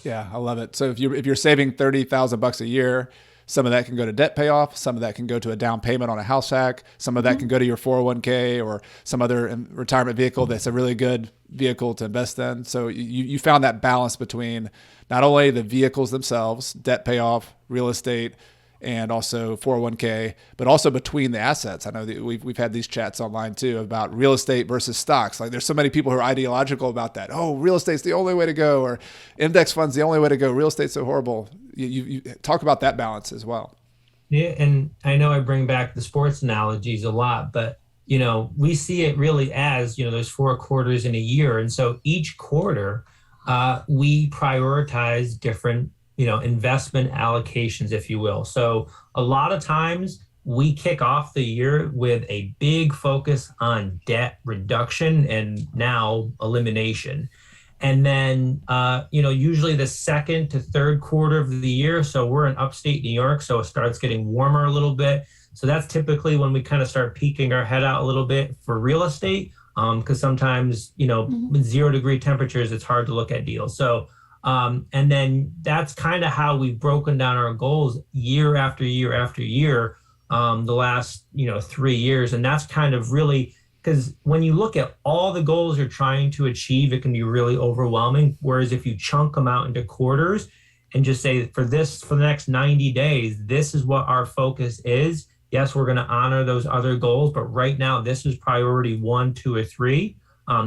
Yeah, I love it. So if you're saving $30,000 a year, Some of that can go to debt payoff. Some of that can go to a down payment on a house hack. Some of that can go to your 401k or some other retirement vehicle that's a really good vehicle to invest in. So you found that balance between not only the vehicles themselves, debt payoff, real estate, and also 401k, but also between the assets. I know that we've had these chats online too about real estate versus stocks. Like there's so many people who are ideological about that. Oh, real estate's the only way to go, or index funds the only way to go. Real estate's so horrible. You talk about that balance as well. Yeah, and I know I bring back the sports analogies a lot, but we see it really as there's 4 quarters in a year, and so each quarter we prioritize different investment allocations, if you will. So a lot of times we kick off the year with a big focus on debt reduction and now elimination. And then, usually the second to third quarter of the year, so we're in upstate New York, so it starts getting warmer a little bit. So that's typically when we kind of start peeking our head out a little bit for real estate, because sometimes, with 0-degree temperatures, it's hard to look at deals. So and then that's kind of how we've broken down our goals year after year after year, the last 3 years. And that's kind of really, because when you look at all the goals you're trying to achieve, it can be really overwhelming. Whereas if you chunk them out into quarters and just say for the next 90 days, this is what our focus is. Yes, we're going to honor those other goals, but right now this is priority 1, 2, or 3.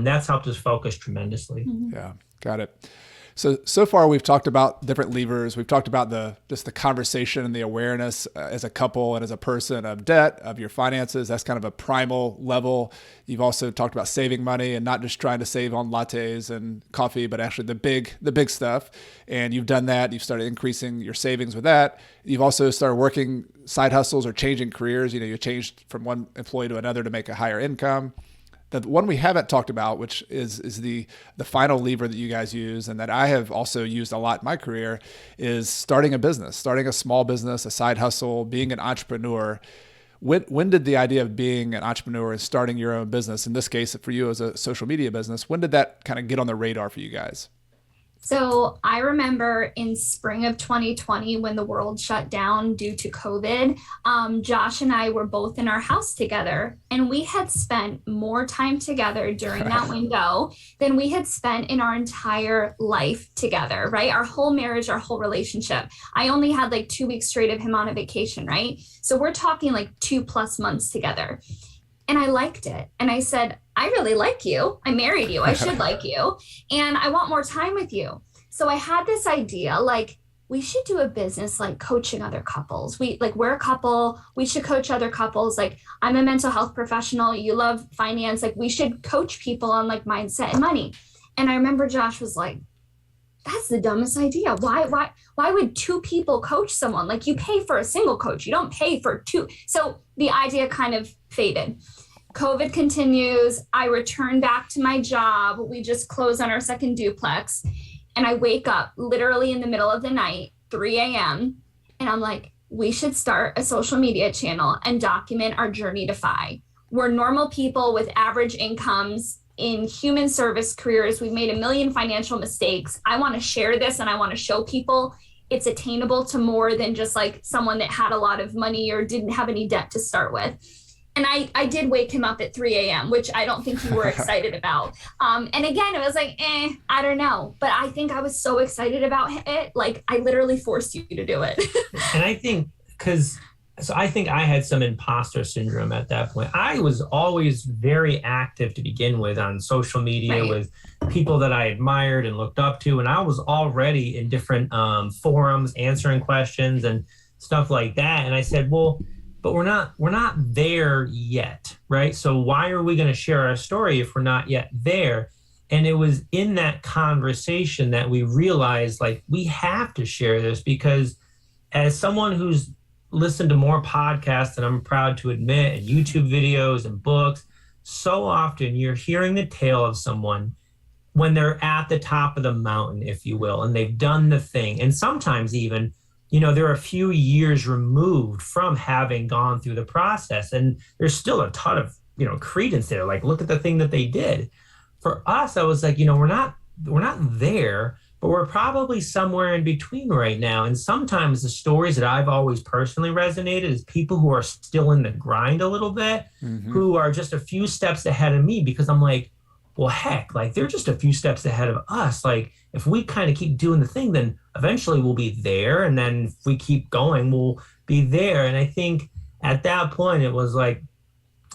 That's helped us focus tremendously. Mm-hmm. Yeah, got it. So far we've talked about different levers. We've talked about the conversation and the awareness as a couple and as a person of debt, of your finances. That's kind of a primal level. You've also talked about saving money and not just trying to save on lattes and coffee, but actually the big stuff. And you've done that. You've started increasing your savings with that. You've also started working side hustles or changing careers. You changed from one employee to another to make a higher income. The one we haven't talked about, which is the final lever that you guys use and that I have also used a lot in my career, is starting a business, starting a small business, a side hustle, being an entrepreneur. When did the idea of being an entrepreneur and starting your own business, in this case for you as a social media business, when did that kind of get on the radar for you guys? So I remember in spring of 2020 when the world shut down due to COVID, Josh and I were both in our house together, and we had spent more time together during that window than we had spent in our entire life together, right? Our whole marriage, our whole relationship. I only had like 2 weeks straight of him on a vacation, right? So we're talking like 2+ months together. And I liked it. And I said, I really like you. I married you. I should like you. And I want more time with you. So I had this idea, like, we should do a business like coaching other couples. We're a couple. We should coach other couples. Like, I'm a mental health professional. You love finance. Like, we should coach people on like mindset and money. And I remember Josh was like, that's the dumbest idea. Why would 2 people coach someone? Like, you pay for a single coach. You don't pay for 2. So the idea kind of faded. COVID continues. I return back to my job. We just closed on our second duplex. And I wake up literally in the middle of the night, 3 a.m. And I'm like, we should start a social media channel and document our journey to FI. We're normal people with average incomes in human service careers. We've made a million financial mistakes. I want to share this and I want to show people it's attainable to more than just like someone that had a lot of money or didn't have any debt to start with. And I did wake him up at 3 a.m., which I don't think you were excited about. And again, it was like, I don't know. But I think I was so excited about it. Like, I literally forced you to do it. And I think I think I had some imposter syndrome at that point. I was always very active to begin with on social media, right, with people that I admired and looked up to. And I was already in different forums answering questions and stuff like that. And I said, well, but we're not there yet, right? So why are we going to share our story if we're not yet there? And it was in that conversation that we realized, like, we have to share this, because as someone who's listened to more podcasts than I'm proud to admit, and YouTube videos and books, so often you're hearing the tale of someone when they're at the top of the mountain, if you will, and they've done the thing. And sometimes even, they're a few years removed from having gone through the process, and there's still a ton of, credence there. Like, look at the thing that they did. For us, I was like, we're not there, but we're probably somewhere in between right now. And sometimes the stories that I've always personally resonated is people who are still in the grind a little bit, who are just a few steps ahead of me, because I'm like, well, heck, like they're just a few steps ahead of us. Like if we kind of keep doing the thing, then eventually we'll be there. And then if we keep going, we'll be there. And I think at that point, it was like,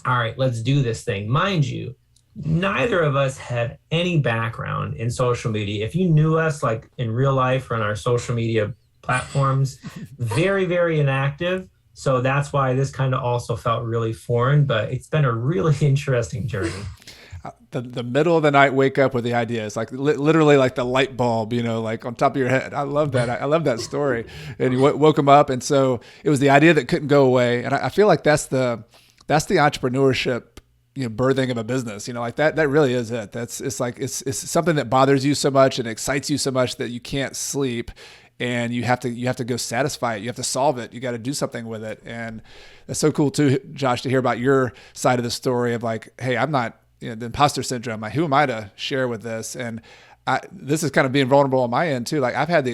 all right, let's do this thing. Mind you, neither of us had any background in social media. If you knew us like in real life or on our social media platforms, very, very inactive. So that's why this kind of also felt really foreign, but it's been a really interesting journey. The middle of the night, wake up with the idea. It's like literally like the light bulb, like on top of your head. I love that. I love that story. And you woke them up. And so it was the idea that couldn't go away. And I feel like that's the entrepreneurship, birthing of a business, like that really is it. It's something that bothers you so much and excites you so much that you can't sleep, and you have to go satisfy it. You have to solve it. You got to do something with it. And that's so cool too, Josh, to hear about your side of the story of like, hey, I'm not, the imposter syndrome. Like, who am I to share with this? And this is kind of being vulnerable on my end too. Like I've had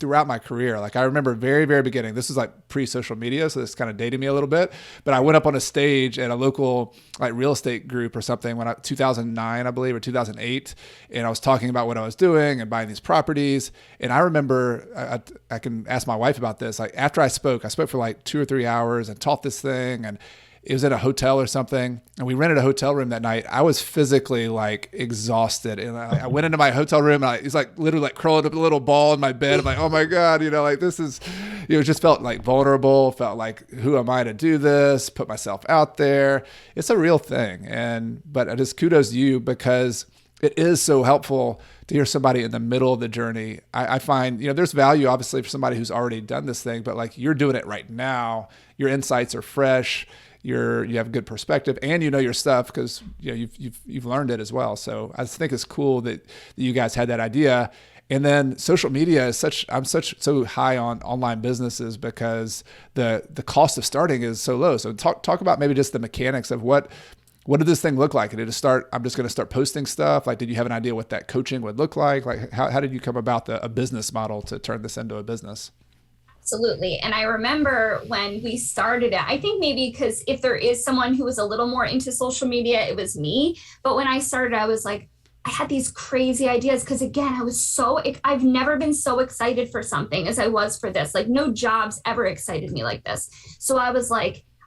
throughout my career, like I remember very, very beginning, this was like pre-social media. So this kind of dated me a little bit, but I went up on a stage at a local like real estate group or something 2009, I believe, or 2008. And I was talking about what I was doing and buying these properties. And I remember, I can ask my wife about this. Like after I spoke for like 2 or 3 hours and taught this thing, and it was at a hotel or something, and we rented a hotel room that night. I was physically like exhausted, and I went into my hotel room, and it's like literally like curled up a little ball in my bed. I'm like, oh my God, like this is, just felt like vulnerable, felt like, who am I to do this? Put myself out there. It's a real thing. But I just kudos to you, because it is so helpful to hear somebody in the middle of the journey. I find, there's value obviously for somebody who's already done this thing, but like you're doing it right now. Your insights are fresh. You have a good perspective, and your stuff because you've learned it as well. So I just think it's cool that you guys had that idea. And then social media is so high on online businesses because the cost of starting is so low. So talk about maybe just the mechanics of what did this thing look like? Did it start, I'm just going to start posting stuff? Like, did you have an idea what that coaching would look like? Like, how did you come about a business model to turn this into a business? Absolutely. And I remember when we started it, I think maybe because if there is someone who was a little more into social media, it was me. But when I started, I was like, I had these crazy ideas because again, I've never been so excited for something as I was for this. Like no jobs ever excited me like this. So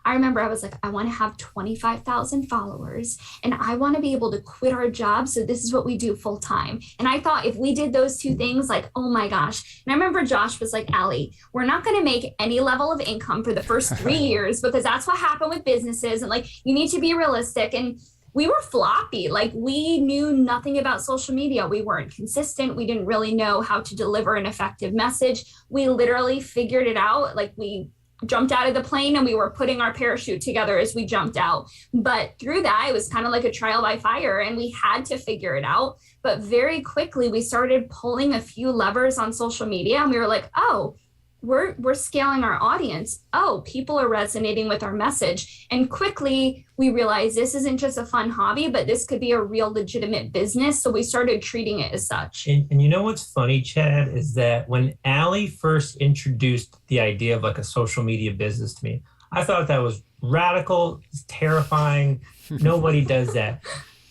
I remember I was like, I want to have 25,000 followers and I want to be able to quit our job. So this is what we do full time. And I thought if we did those two things, like, oh my gosh. And I remember Josh was like, Allie, we're not going to make any level of income for the first 3 years because that's what happened with businesses. And like, you need to be realistic. And we were floppy. Like we knew nothing about social media. We weren't consistent. We didn't really know how to deliver an effective message. We literally figured it out. Like we jumped out of the plane and we were putting our parachute together as we jumped out. But through that, it was kind of like a trial by fire and we had to figure it out. But very quickly, we started pulling a few levers on social media and we were like, oh, we're scaling our audience. Oh, people are resonating with our message. And quickly we realized this isn't just a fun hobby, but this could be a real legitimate business. So we started treating it as such. And you know what's funny, Chad, is that when Allie first introduced the idea of like a social media business to me, I thought that was radical, terrifying. Nobody does that.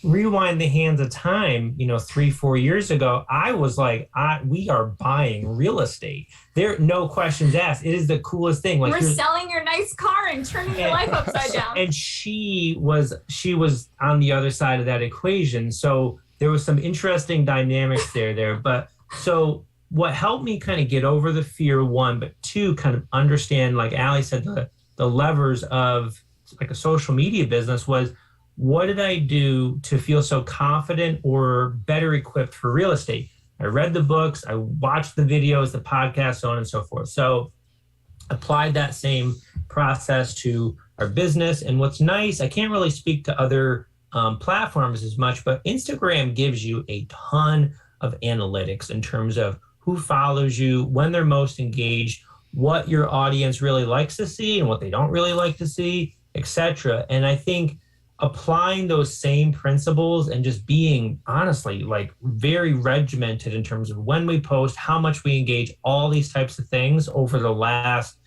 Rewind the hands of time, 3-4 years ago, I was like, we are buying real estate. There, no questions asked. It is the coolest thing. Like we're selling your nice car and turning your life upside down. And she was on the other side of that equation. So there was some interesting dynamics there. But so what helped me kind of get over the fear, one, but two, kind of understand, like Allie said, the levers of like a social media business was, what did I do to feel so confident or better equipped for real estate? I read the books, I watched the videos, the podcasts, so on and so forth. So applied that same process to our business. And what's nice, I can't really speak to other platforms as much, but Instagram gives you a ton of analytics in terms of who follows you, when they're most engaged, what your audience really likes to see and what they don't really like to see, etc. And I think applying those same principles and just being honestly like very regimented in terms of when we post, how much we engage, all these types of things over the last,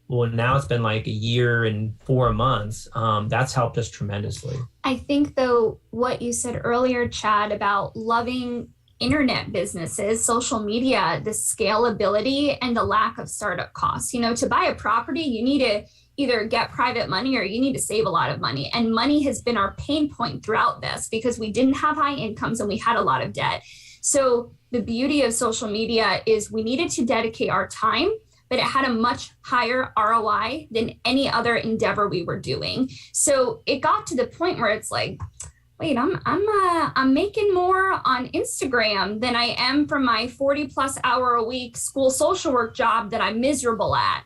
well, now it's been like a year and 4 months. That's helped us tremendously. I think though, what you said earlier, Chad, about loving internet businesses, social media, the scalability and the lack of startup costs. To buy a property, you need to either get private money or you need to save a lot of money. And money has been our pain point throughout this because we didn't have high incomes and we had a lot of debt. So the beauty of social media is we needed to dedicate our time, but it had a much higher ROI than any other endeavor we were doing. So it got to the point where it's like, wait, I'm making more on Instagram than I am from my 40+ hour a week school social work job that I'm miserable at.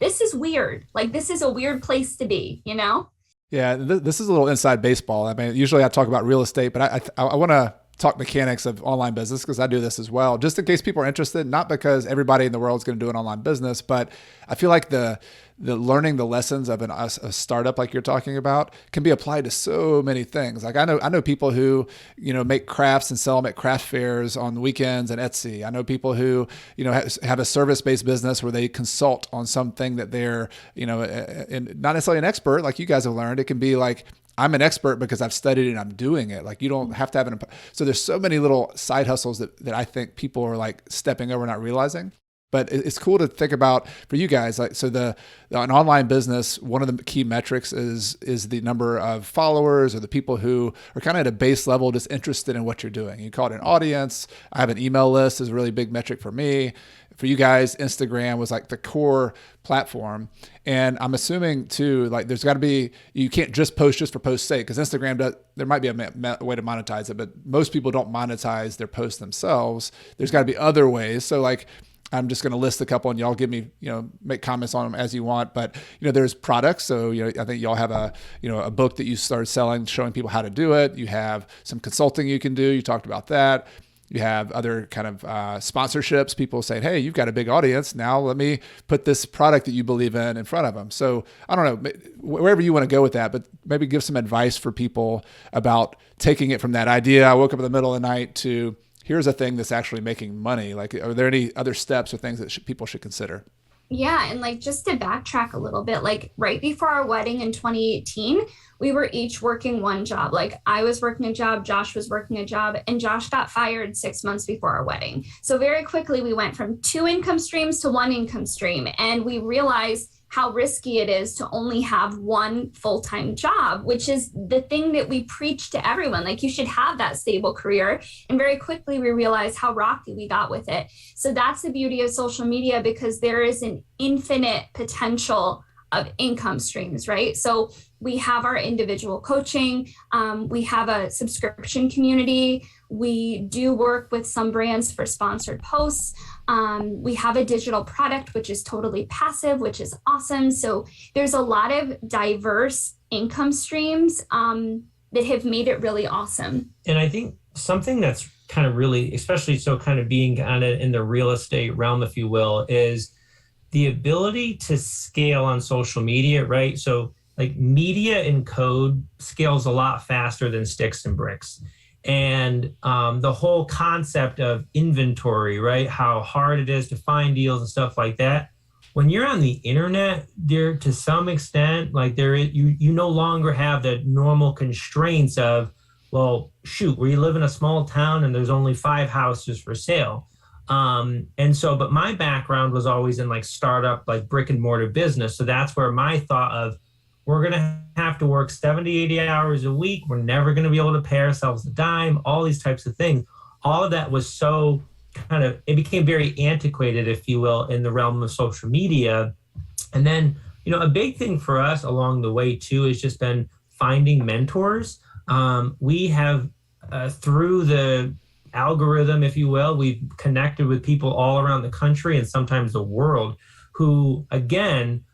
This is weird. Like, this is a weird place to be, Yeah, this is a little inside baseball. I mean, usually I talk about real estate, but I want to talk mechanics of online business because I do this as well, just in case people are interested, not because everybody in the world is going to do an online business, but I feel like the learning the lessons of a startup like you're talking about can be applied to so many things. Like I know people who, make crafts and sell them at craft fairs on the weekends and Etsy. I know people who, have a service-based business where they consult on something that they're, not necessarily an expert like you guys have learned. It can be like, I'm an expert because I've studied it and I'm doing it. Like you don't have to have so there's so many little side hustles that I think people are like stepping over, not realizing. But it's cool to think about for you guys. Like, so an online business, one of the key metrics is the number of followers or the people who are kind of at a base level, just interested in what you're doing. You call it an audience. I have an email list is a really big metric for me. For you guys, Instagram was like the core platform. And I'm assuming too, like there's got to be, you can't just post just for post's sake, because Instagram there might be a way to monetize it, but most people don't monetize their posts themselves. There's got to be other ways. So like, I'm just going to list a couple and y'all give me, make comments on them as you want. But, there's products. So, I think y'all have a book that you started selling, showing people how to do it. You have some consulting you can do. You talked about that. You have other kind of sponsorships, people saying, hey, you've got a big audience. Now let me put this product that you believe in front of them. So I don't know, wherever you want to go with that, but maybe give some advice for people about taking it from that idea. I woke up in the middle of the night to here's a thing that's actually making money. Like, are there any other steps or things that people should consider? Yeah. And like, just to backtrack a little bit, like right before our wedding in 2018, we were each working one job. Like I was working a job, Josh was working a job, and Josh got fired 6 months before our wedding. So very quickly we went from 2 income streams to 1 income stream. And we realized how risky it is to only have one full-time job, which is the thing that we preach to everyone. Like you should have that stable career. And very quickly we realized how rocky we got with it. So that's the beauty of social media, because there is an infinite potential of income streams, right? So we have our individual coaching. We have a subscription community. We do work with some brands for sponsored posts. We have a digital product, which is totally passive, which is awesome. So there's a lot of diverse income streams that have made it really awesome. And I think something that's kind of really, especially so kind of being kind of in the real estate realm, if you will, is the ability to scale on social media, right? So like media and code scales a lot faster than sticks and bricks. And the whole concept of inventory, right? How hard it is to find deals and stuff like that. When you're on the internet, there to some extent, like you no longer have the normal constraints of, well, shoot, we live in a small town and there's only 5 houses for sale. But my background was always in like startup, like brick and mortar business. So that's where my thought of, we're going to have to work 70, 80 hours a week. We're never going to be able to pay ourselves a dime, all these types of things. All of that was so it became very antiquated, if you will, in the realm of social media. And then, a big thing for us along the way too, has just been finding mentors. We have, through the algorithm, if you will, we've connected with people all around the country and sometimes the world who, again,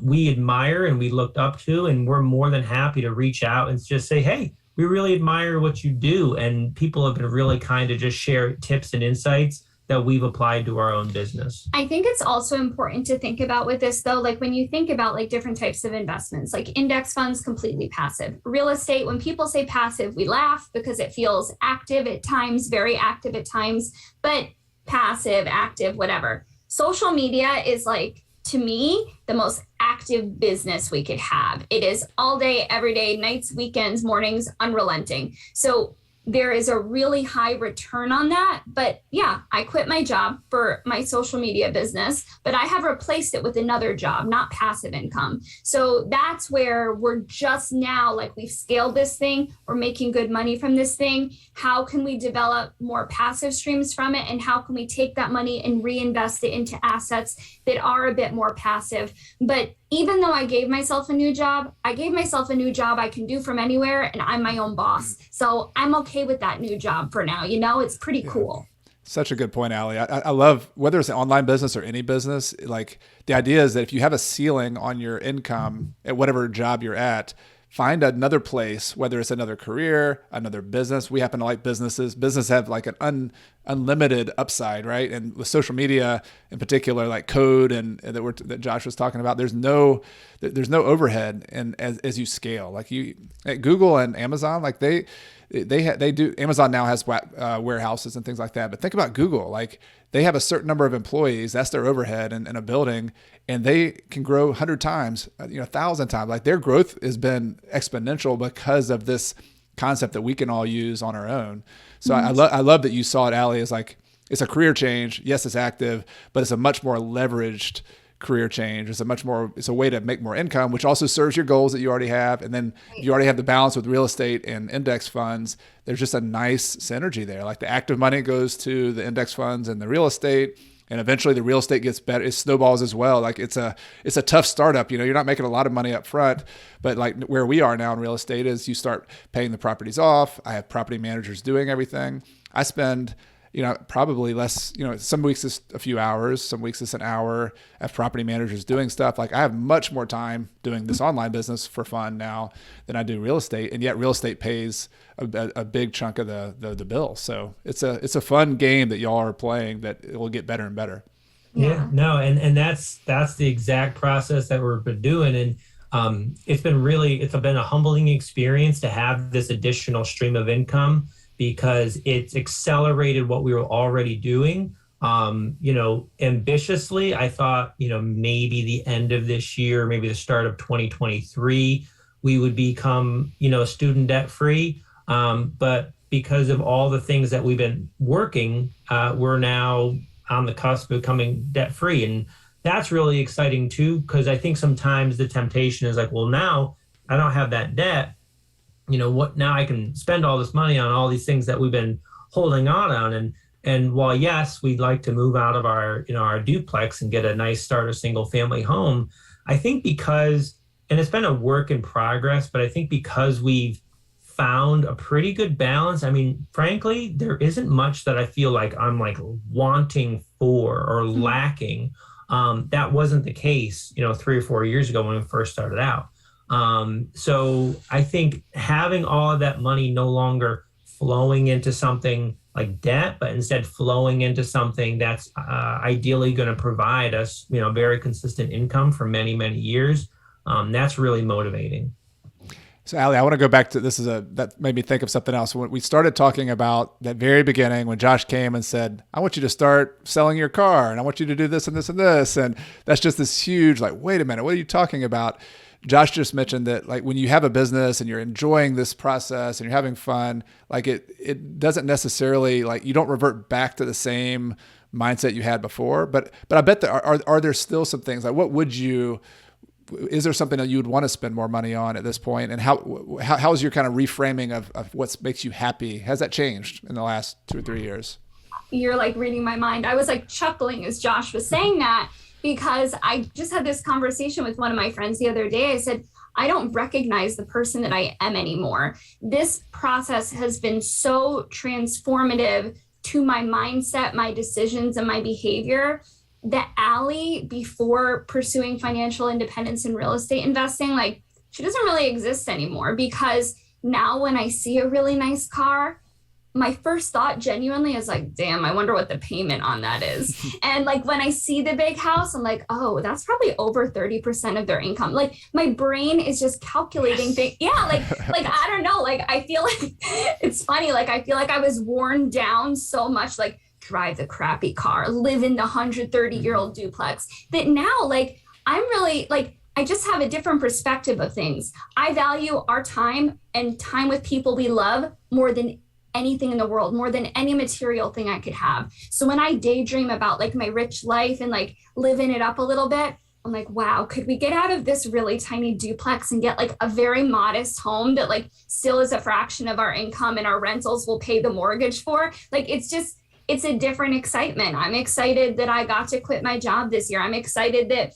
we admire and we looked up to, and we're more than happy to reach out and just say, hey, we really admire what you do. And people have been really kind to just share tips and insights that we've applied to our own business. I think it's also important to think about with this though, like when you think about like different types of investments, like index funds, completely passive. Real estate, when people say passive, we laugh because it feels active at times, very active at times, but passive, active, whatever. Social media is like, to me, the most active business we could have. It is all day, every day, nights, weekends, mornings, unrelenting. So there is a really high return on that. But yeah, I quit my job for my social media business, but I have replaced it with another job, not passive income. So that's where we're just now, like we've scaled this thing, we're making good money from this thing. How can we develop more passive streams from it? And how can we take that money and reinvest it into assets that are a bit more passive? But even though I gave myself a new job I can do from anywhere, and I'm my own boss. So I'm okay with that new job for now. It's pretty cool. Such a good point, Allie. I love, whether it's an online business or any business, like the idea is that if you have a ceiling on your income at whatever job you're at, find another place, whether it's another career, another business. We happen to like businesses. Business have like an unlimited upside, right? And with social media in particular, like code and that Josh was talking about, there's no overhead, and as you scale, like you at Google and Amazon, like they do. Amazon now has warehouses and things like that. But think about Google, like they have a certain number of employees. That's their overhead in a building, and they can grow 100 times, 1,000 times. Like their growth has been exponential because of this concept that we can all use on our own. So I love that you saw it, Allie, as like, it's a career change. Yes, it's active, but it's a much more leveraged career change. It's a way to make more income, which also serves your goals that you already have. And then you already have the balance with real estate and index funds. There's just a nice synergy there. Like the active money goes to the index funds and the real estate, and eventually the real estate gets better. It snowballs as well. Like it's a tough startup. You're not making a lot of money up front, but like where we are now in real estate is you start paying the properties off. I have property managers doing everything. I spend probably less, some weeks it's a few hours, some weeks it's an hour. I have property managers doing stuff. Like I have much more time doing this online business for fun now than I do real estate. And yet real estate pays a big chunk of the bill. So it's a fun game that y'all are playing that it will get better and better. Yeah, no. And that's the exact process that we've been doing. And it's been a humbling experience to have this additional stream of income, because it's accelerated what we were already doing. Ambitiously, I thought, maybe the end of this year, maybe the start of 2023, we would become, student debt free. But because of all the things that we've been working, we're now on the cusp of becoming debt free. And that's really exciting too, because I think sometimes the temptation is like, well, now I don't have that debt. What now I can spend all this money on all these things that we've been holding on. And while yes, we'd like to move out of our duplex and get a nice starter single family home, I think because, and it's been a work in progress, but I think because we've found a pretty good balance. I mean, frankly, there isn't much that I feel like I'm like wanting for or lacking. That wasn't the case, 3 or 4 years ago when we first started out. So I think having all of that money no longer flowing into something like debt, but instead flowing into something that's ideally going to provide us, very consistent income for many, many years. That's really motivating. So Allie, I want to go back to that made me think of something else. When we started talking about that very beginning, when Josh came and said, I want you to start selling your car and I want you to do this and this and this. And that's just this huge, like, wait a minute, what are you talking about? Josh just mentioned that like when you have a business and you're enjoying this process and you're having fun, like it doesn't necessarily, like, you don't revert back to the same mindset you had before. But I bet there are there still some things, like is there something that you would want to spend more money on at this point? And how's your kind of reframing of what makes you happy? Has that changed in the last 2 or 3 years? You're like reading my mind. I was like chuckling as Josh was saying that, because I just had this conversation with one of my friends the other day. I said, I don't recognize the person that I am anymore. This process has been so transformative to my mindset, my decisions, and my behavior that Allie, before pursuing financial independence and real estate investing, like, she doesn't really exist anymore, because now when I see a really nice car, my first thought genuinely is like, damn, I wonder what the payment on that is. And like when I see the big house, I'm like, oh, that's probably over 30% of their income. Like my brain is just calculating things. Yeah, like I don't know. Like I feel like it's funny. Like I feel like I was worn down so much, like drive the crappy car, live in the 130-year-old duplex, that now like I'm really like, I just have a different perspective of things. I value our time and time with people we love more than anything in the world, more than any material thing I could have. So when I daydream about like my rich life and like living it up a little bit, I'm like, wow, could we get out of this really tiny duplex and get like a very modest home that like still is a fraction of our income and our rentals will pay the mortgage for? Like, it's a different excitement. I'm excited that I got to quit my job this year. I'm excited that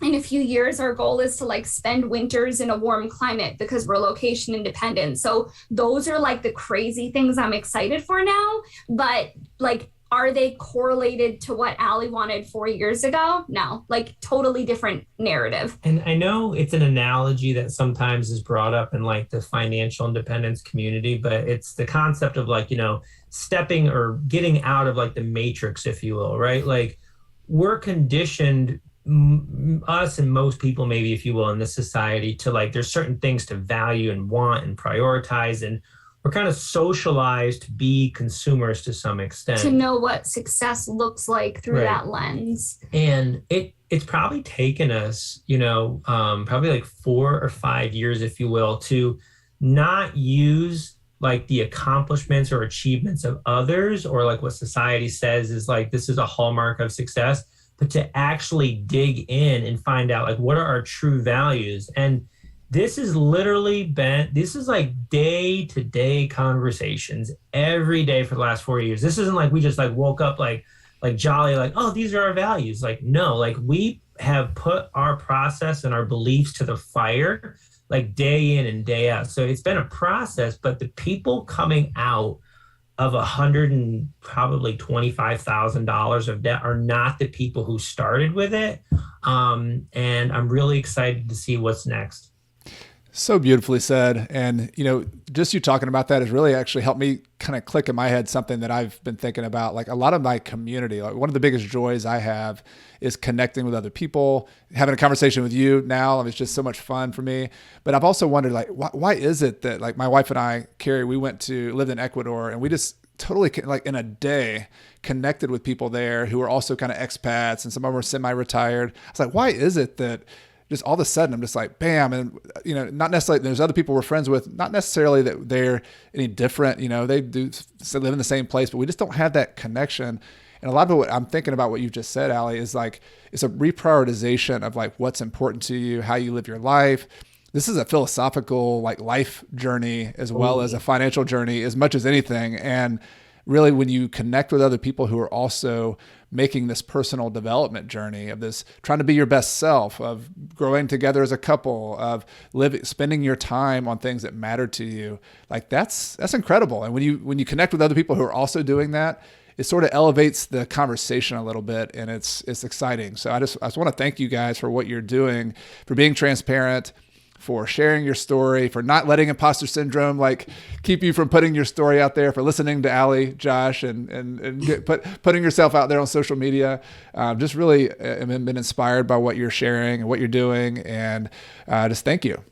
in a few years, our goal is to like spend winters in a warm climate because we're location independent. So those are like the crazy things I'm excited for now. But like, are they correlated to what Allie wanted 4 years ago? No, like totally different narrative. And I know it's an analogy that sometimes is brought up in like the financial independence community, but it's the concept of like, stepping or getting out of like the matrix, if you will, right? Like we're conditioned, us and most people, maybe, if you will, in this society, to like there's certain things to value and want and prioritize, and we're kind of socialized to be consumers to some extent, to know what success looks like through that lens. And it's probably taken us probably like 4 or 5 years, if you will, to not use like the accomplishments or achievements of others, or like what society says is like this is a hallmark of success, but to actually dig in and find out like what are our true values. And this is like day-to-day conversations every day for the last 4 years. This isn't like we just like woke up like jolly, like, oh, these are our values. Like, no, like we have put our process and our beliefs to the fire like day in and day out. So it's been a process, but the people coming out of $125,000 of debt are not the people who started with it. And I'm really excited to see what's next. So beautifully said. And, just you talking about that has really actually helped me kind of click in my head something that I've been thinking about. Like a lot of my community, like one of the biggest joys I have is connecting with other people, having a conversation with you now. It's just so much fun for me. But I've also wondered, like, why is it that like my wife and I, Carrie, we lived in Ecuador, and we just totally like in a day connected with people there who are also kind of expats, and some of them are semi-retired. I was like, why is it that just all of a sudden I'm just like, bam. And, not necessarily, there's other people we're friends with, not necessarily that they're any different, they do live in the same place, but we just don't have that connection. And a lot of what I'm thinking about what you've just said, Allie, is like, it's a reprioritization of like what's important to you, how you live your life. This is a philosophical like life journey as well as a financial journey as much as anything. And really, when you connect with other people who are also making this personal development journey of this, trying to be your best self, of growing together as a couple, of spending your time on things that matter to you, like that's incredible. And when you connect with other people who are also doing that, it sort of elevates the conversation a little bit, and it's exciting. So I just want to thank you guys for what you're doing, for being transparent, for sharing your story, for not letting imposter syndrome like keep you from putting your story out there, for listening to Allie, Josh, and putting yourself out there on social media. Just really been inspired by what you're sharing and what you're doing, and just thank you.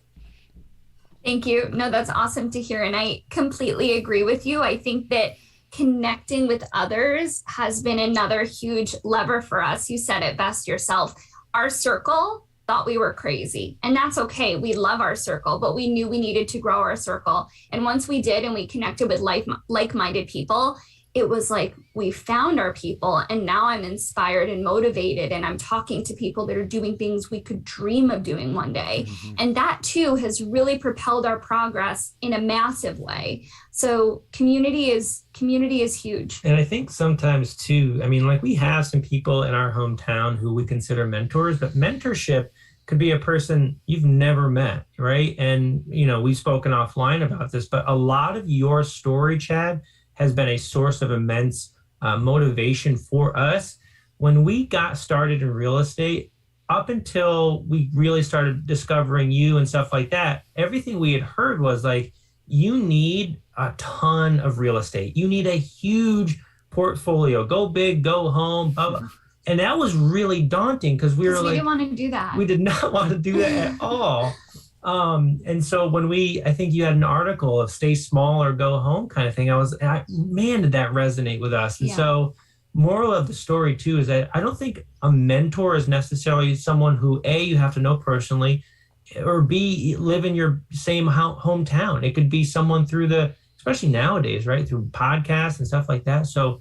Thank you. No, that's awesome to hear, and I completely agree with you. I think that connecting with others has been another huge lever for us. You said it best yourself. Our circle thought we were crazy, and that's okay. We love our circle, but we knew we needed to grow our circle. And once we did, and we connected with like-minded people, it was like we found our people, and now I'm inspired and motivated, and I'm talking to people that are doing things we could dream of doing one day. Mm-hmm. And that too has really propelled our progress in a massive way. So community is huge. And I think sometimes too, I mean, like we have some people in our hometown who we consider mentors, but mentorship could be a person you've never met, right? And, we've spoken offline about this, but a lot of your story, Chad, has been a source of immense motivation for us. When we got started in real estate, up until we really started discovering you and stuff like that, everything we had heard was like, you need a ton of real estate. You need a huge portfolio. Go big, go home. Blah, blah. And that was really daunting because we didn't want to do that. We did not want to do that at all. And so when I think you had an article of stay small or go home kind of thing, man, did that resonate with us. And so moral of the story too, is that I don't think a mentor is necessarily someone who you have to know personally, or B, live in your same hometown. It could be someone through especially nowadays, right? Through podcasts and stuff like that. So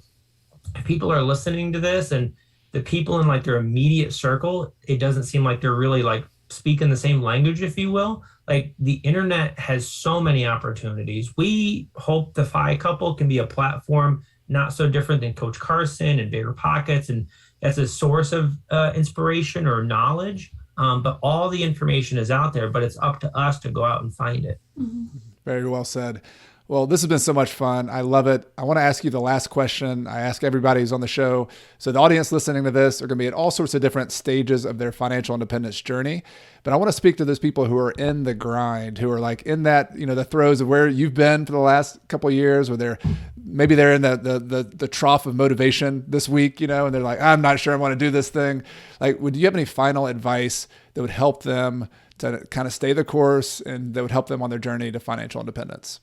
if people are listening to this and the people in like their immediate circle, it doesn't seem like they're really like speaking the same language, if you will. Like the internet has so many opportunities. We hope the Fi Couple can be a platform not so different than Coach Carson and Bigger Pockets, and that's a source of inspiration or knowledge. But all the information is out there, but it's up to us to go out and find it. Mm-hmm. Very well said. Well, this has been so much fun. I love it. I want to ask you the last question. I ask everybody who's on the show. So the audience listening to this are going to be at all sorts of different stages of their financial independence journey. But I want to speak to those people who are in the grind, who are like in that, the throes of where you've been for the last couple of years, where maybe they're in the trough of motivation this week, and they're like, I'm not sure I want to do this thing. Like, would you have any final advice that would help them to kind of stay the course and that would help them on their journey to financial independence?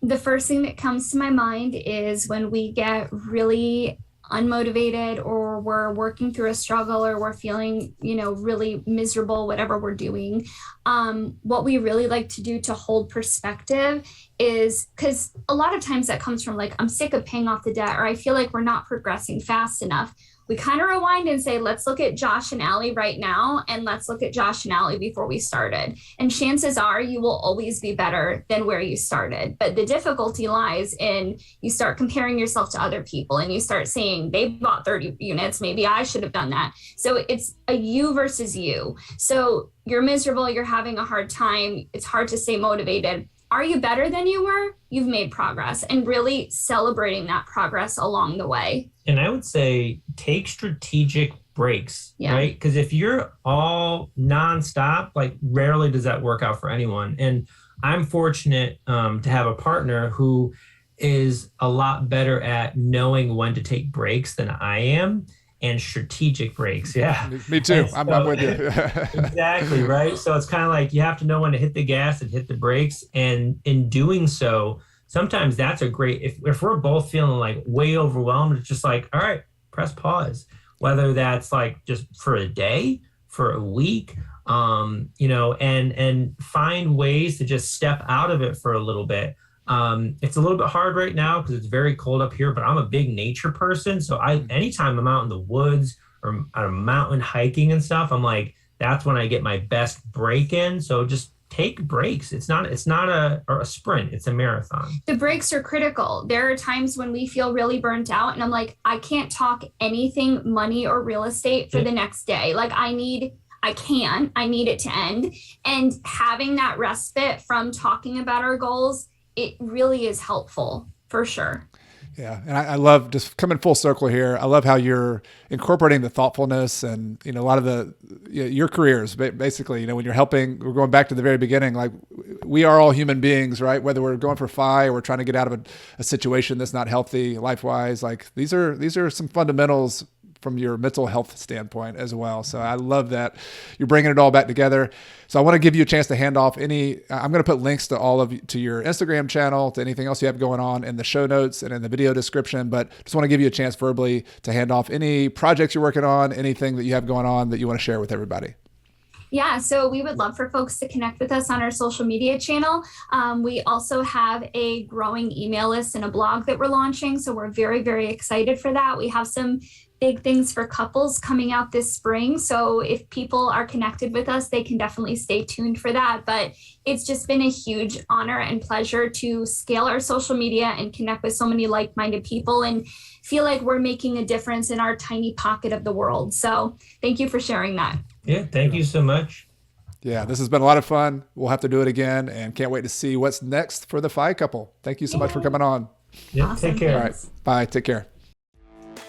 The first thing that comes to my mind is when we get really unmotivated, or we're working through a struggle, or we're feeling, really miserable, whatever we're doing. What we really like to do to hold perspective is, because a lot of times that comes from like, I'm sick of paying off the debt, or I feel like we're not progressing fast enough. We kind of rewind and say, let's look at Josh and Allie right now, and let's look at Josh and Allie before we started. And chances are you will always be better than where you started. But the difficulty lies in you start comparing yourself to other people, and you start saying they bought 30 units. Maybe I should have done that. So it's a you versus you. So you're miserable. You're having a hard time. It's hard to stay motivated. Are you better than you were? You've made progress, and really celebrating that progress along the way. And I would say take strategic breaks, right? Because if you're all nonstop, like rarely does that work out for anyone. And I'm fortunate to have a partner who is a lot better at knowing when to take breaks than I am. And strategic breaks. Yeah. Me too. I'm with you. Exactly. Right. So it's kind of like you have to know when to hit the gas and hit the brakes. And in doing so, sometimes that's a great, if we're both feeling like way overwhelmed, it's just like, all right, press pause, whether that's like just for a day, for a week, and find ways to just step out of it for a little bit. It's a little bit hard right now because it's very cold up here, but I'm a big nature person. So anytime I'm out in the woods or on a mountain hiking and stuff, I'm like, that's when I get my best break in. So just take breaks. It's not a sprint, it's a marathon. The breaks are critical. There are times when we feel really burnt out and I'm like, I can't talk anything money or real estate for the next day. Like I need it to end. And having that respite from talking about our goals, it really is helpful for sure. Yeah. And I love just coming full circle here. I love how you're incorporating the thoughtfulness and, a lot of your careers, basically, when you're helping, we're going back to the very beginning, like we are all human beings, right? Whether we're going for FI or we're trying to get out of a situation that's not healthy life-wise, like these are some fundamentals from your mental health standpoint as well. So I love that you're bringing it all back together. So I want to give you a chance to hand off I'm going to put links to your Instagram channel, to anything else you have going on in the show notes and in the video description, but just want to give you a chance verbally to hand off any projects you're working on, anything that you have going on that you want to share with everybody. Yeah, so we would love for folks to connect with us on our social media channel. We also have a growing email list and a blog that we're launching. So we're very, very excited for that. We have some big things for couples coming out this spring. So if people are connected with us, they can definitely stay tuned for that. But it's just been a huge honor and pleasure to scale our social media and connect with so many like-minded people and feel like we're making a difference in our tiny pocket of the world. So thank you for sharing that. Yeah, thank you so much. Yeah, this has been a lot of fun. We'll have to do it again and can't wait to see what's next for the Fi Couple. Thank you so much for coming on. Yeah, awesome. Take care. All right, bye. Take care.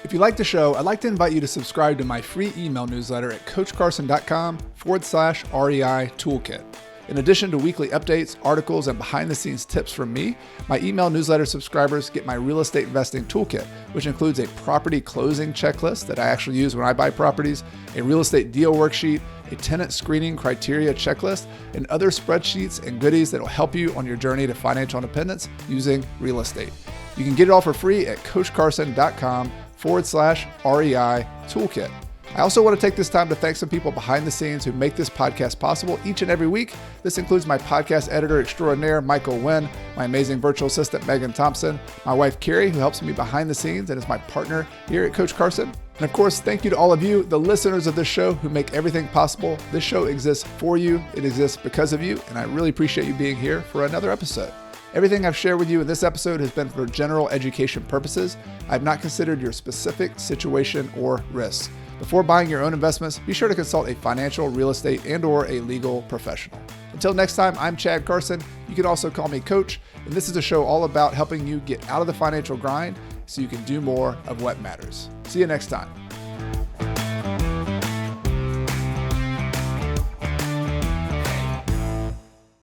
If you like the show, I'd like to invite you to subscribe to my free email newsletter at coachcarson.com/REI toolkit. In addition to weekly updates, articles, and behind-the-scenes tips from me, my email newsletter subscribers get my real estate investing toolkit, which includes a property closing checklist that I actually use when I buy properties, a real estate deal worksheet, a tenant screening criteria checklist, and other spreadsheets and goodies that will help you on your journey to financial independence using real estate. You can get it all for free at coachcarson.com/REI toolkit. I also want to take this time to thank some people behind the scenes who make this podcast possible each and every week. This includes my podcast editor extraordinaire, Michael Wynn, my amazing virtual assistant, Megan Thompson, my wife, Carrie, who helps me behind the scenes and is my partner here at Coach Carson. And of course, thank you to all of you, the listeners of this show who make everything possible. This show exists for you. It exists because of you. And I really appreciate you being here for another episode. Everything I've shared with you in this episode has been for general education purposes. I've not considered your specific situation or risks. Before buying your own investments, be sure to consult a financial, real estate, and/or a legal professional. Until next time, I'm Chad Carson. You can also call me Coach, and this is a show all about helping you get out of the financial grind so you can do more of what matters. See you next time.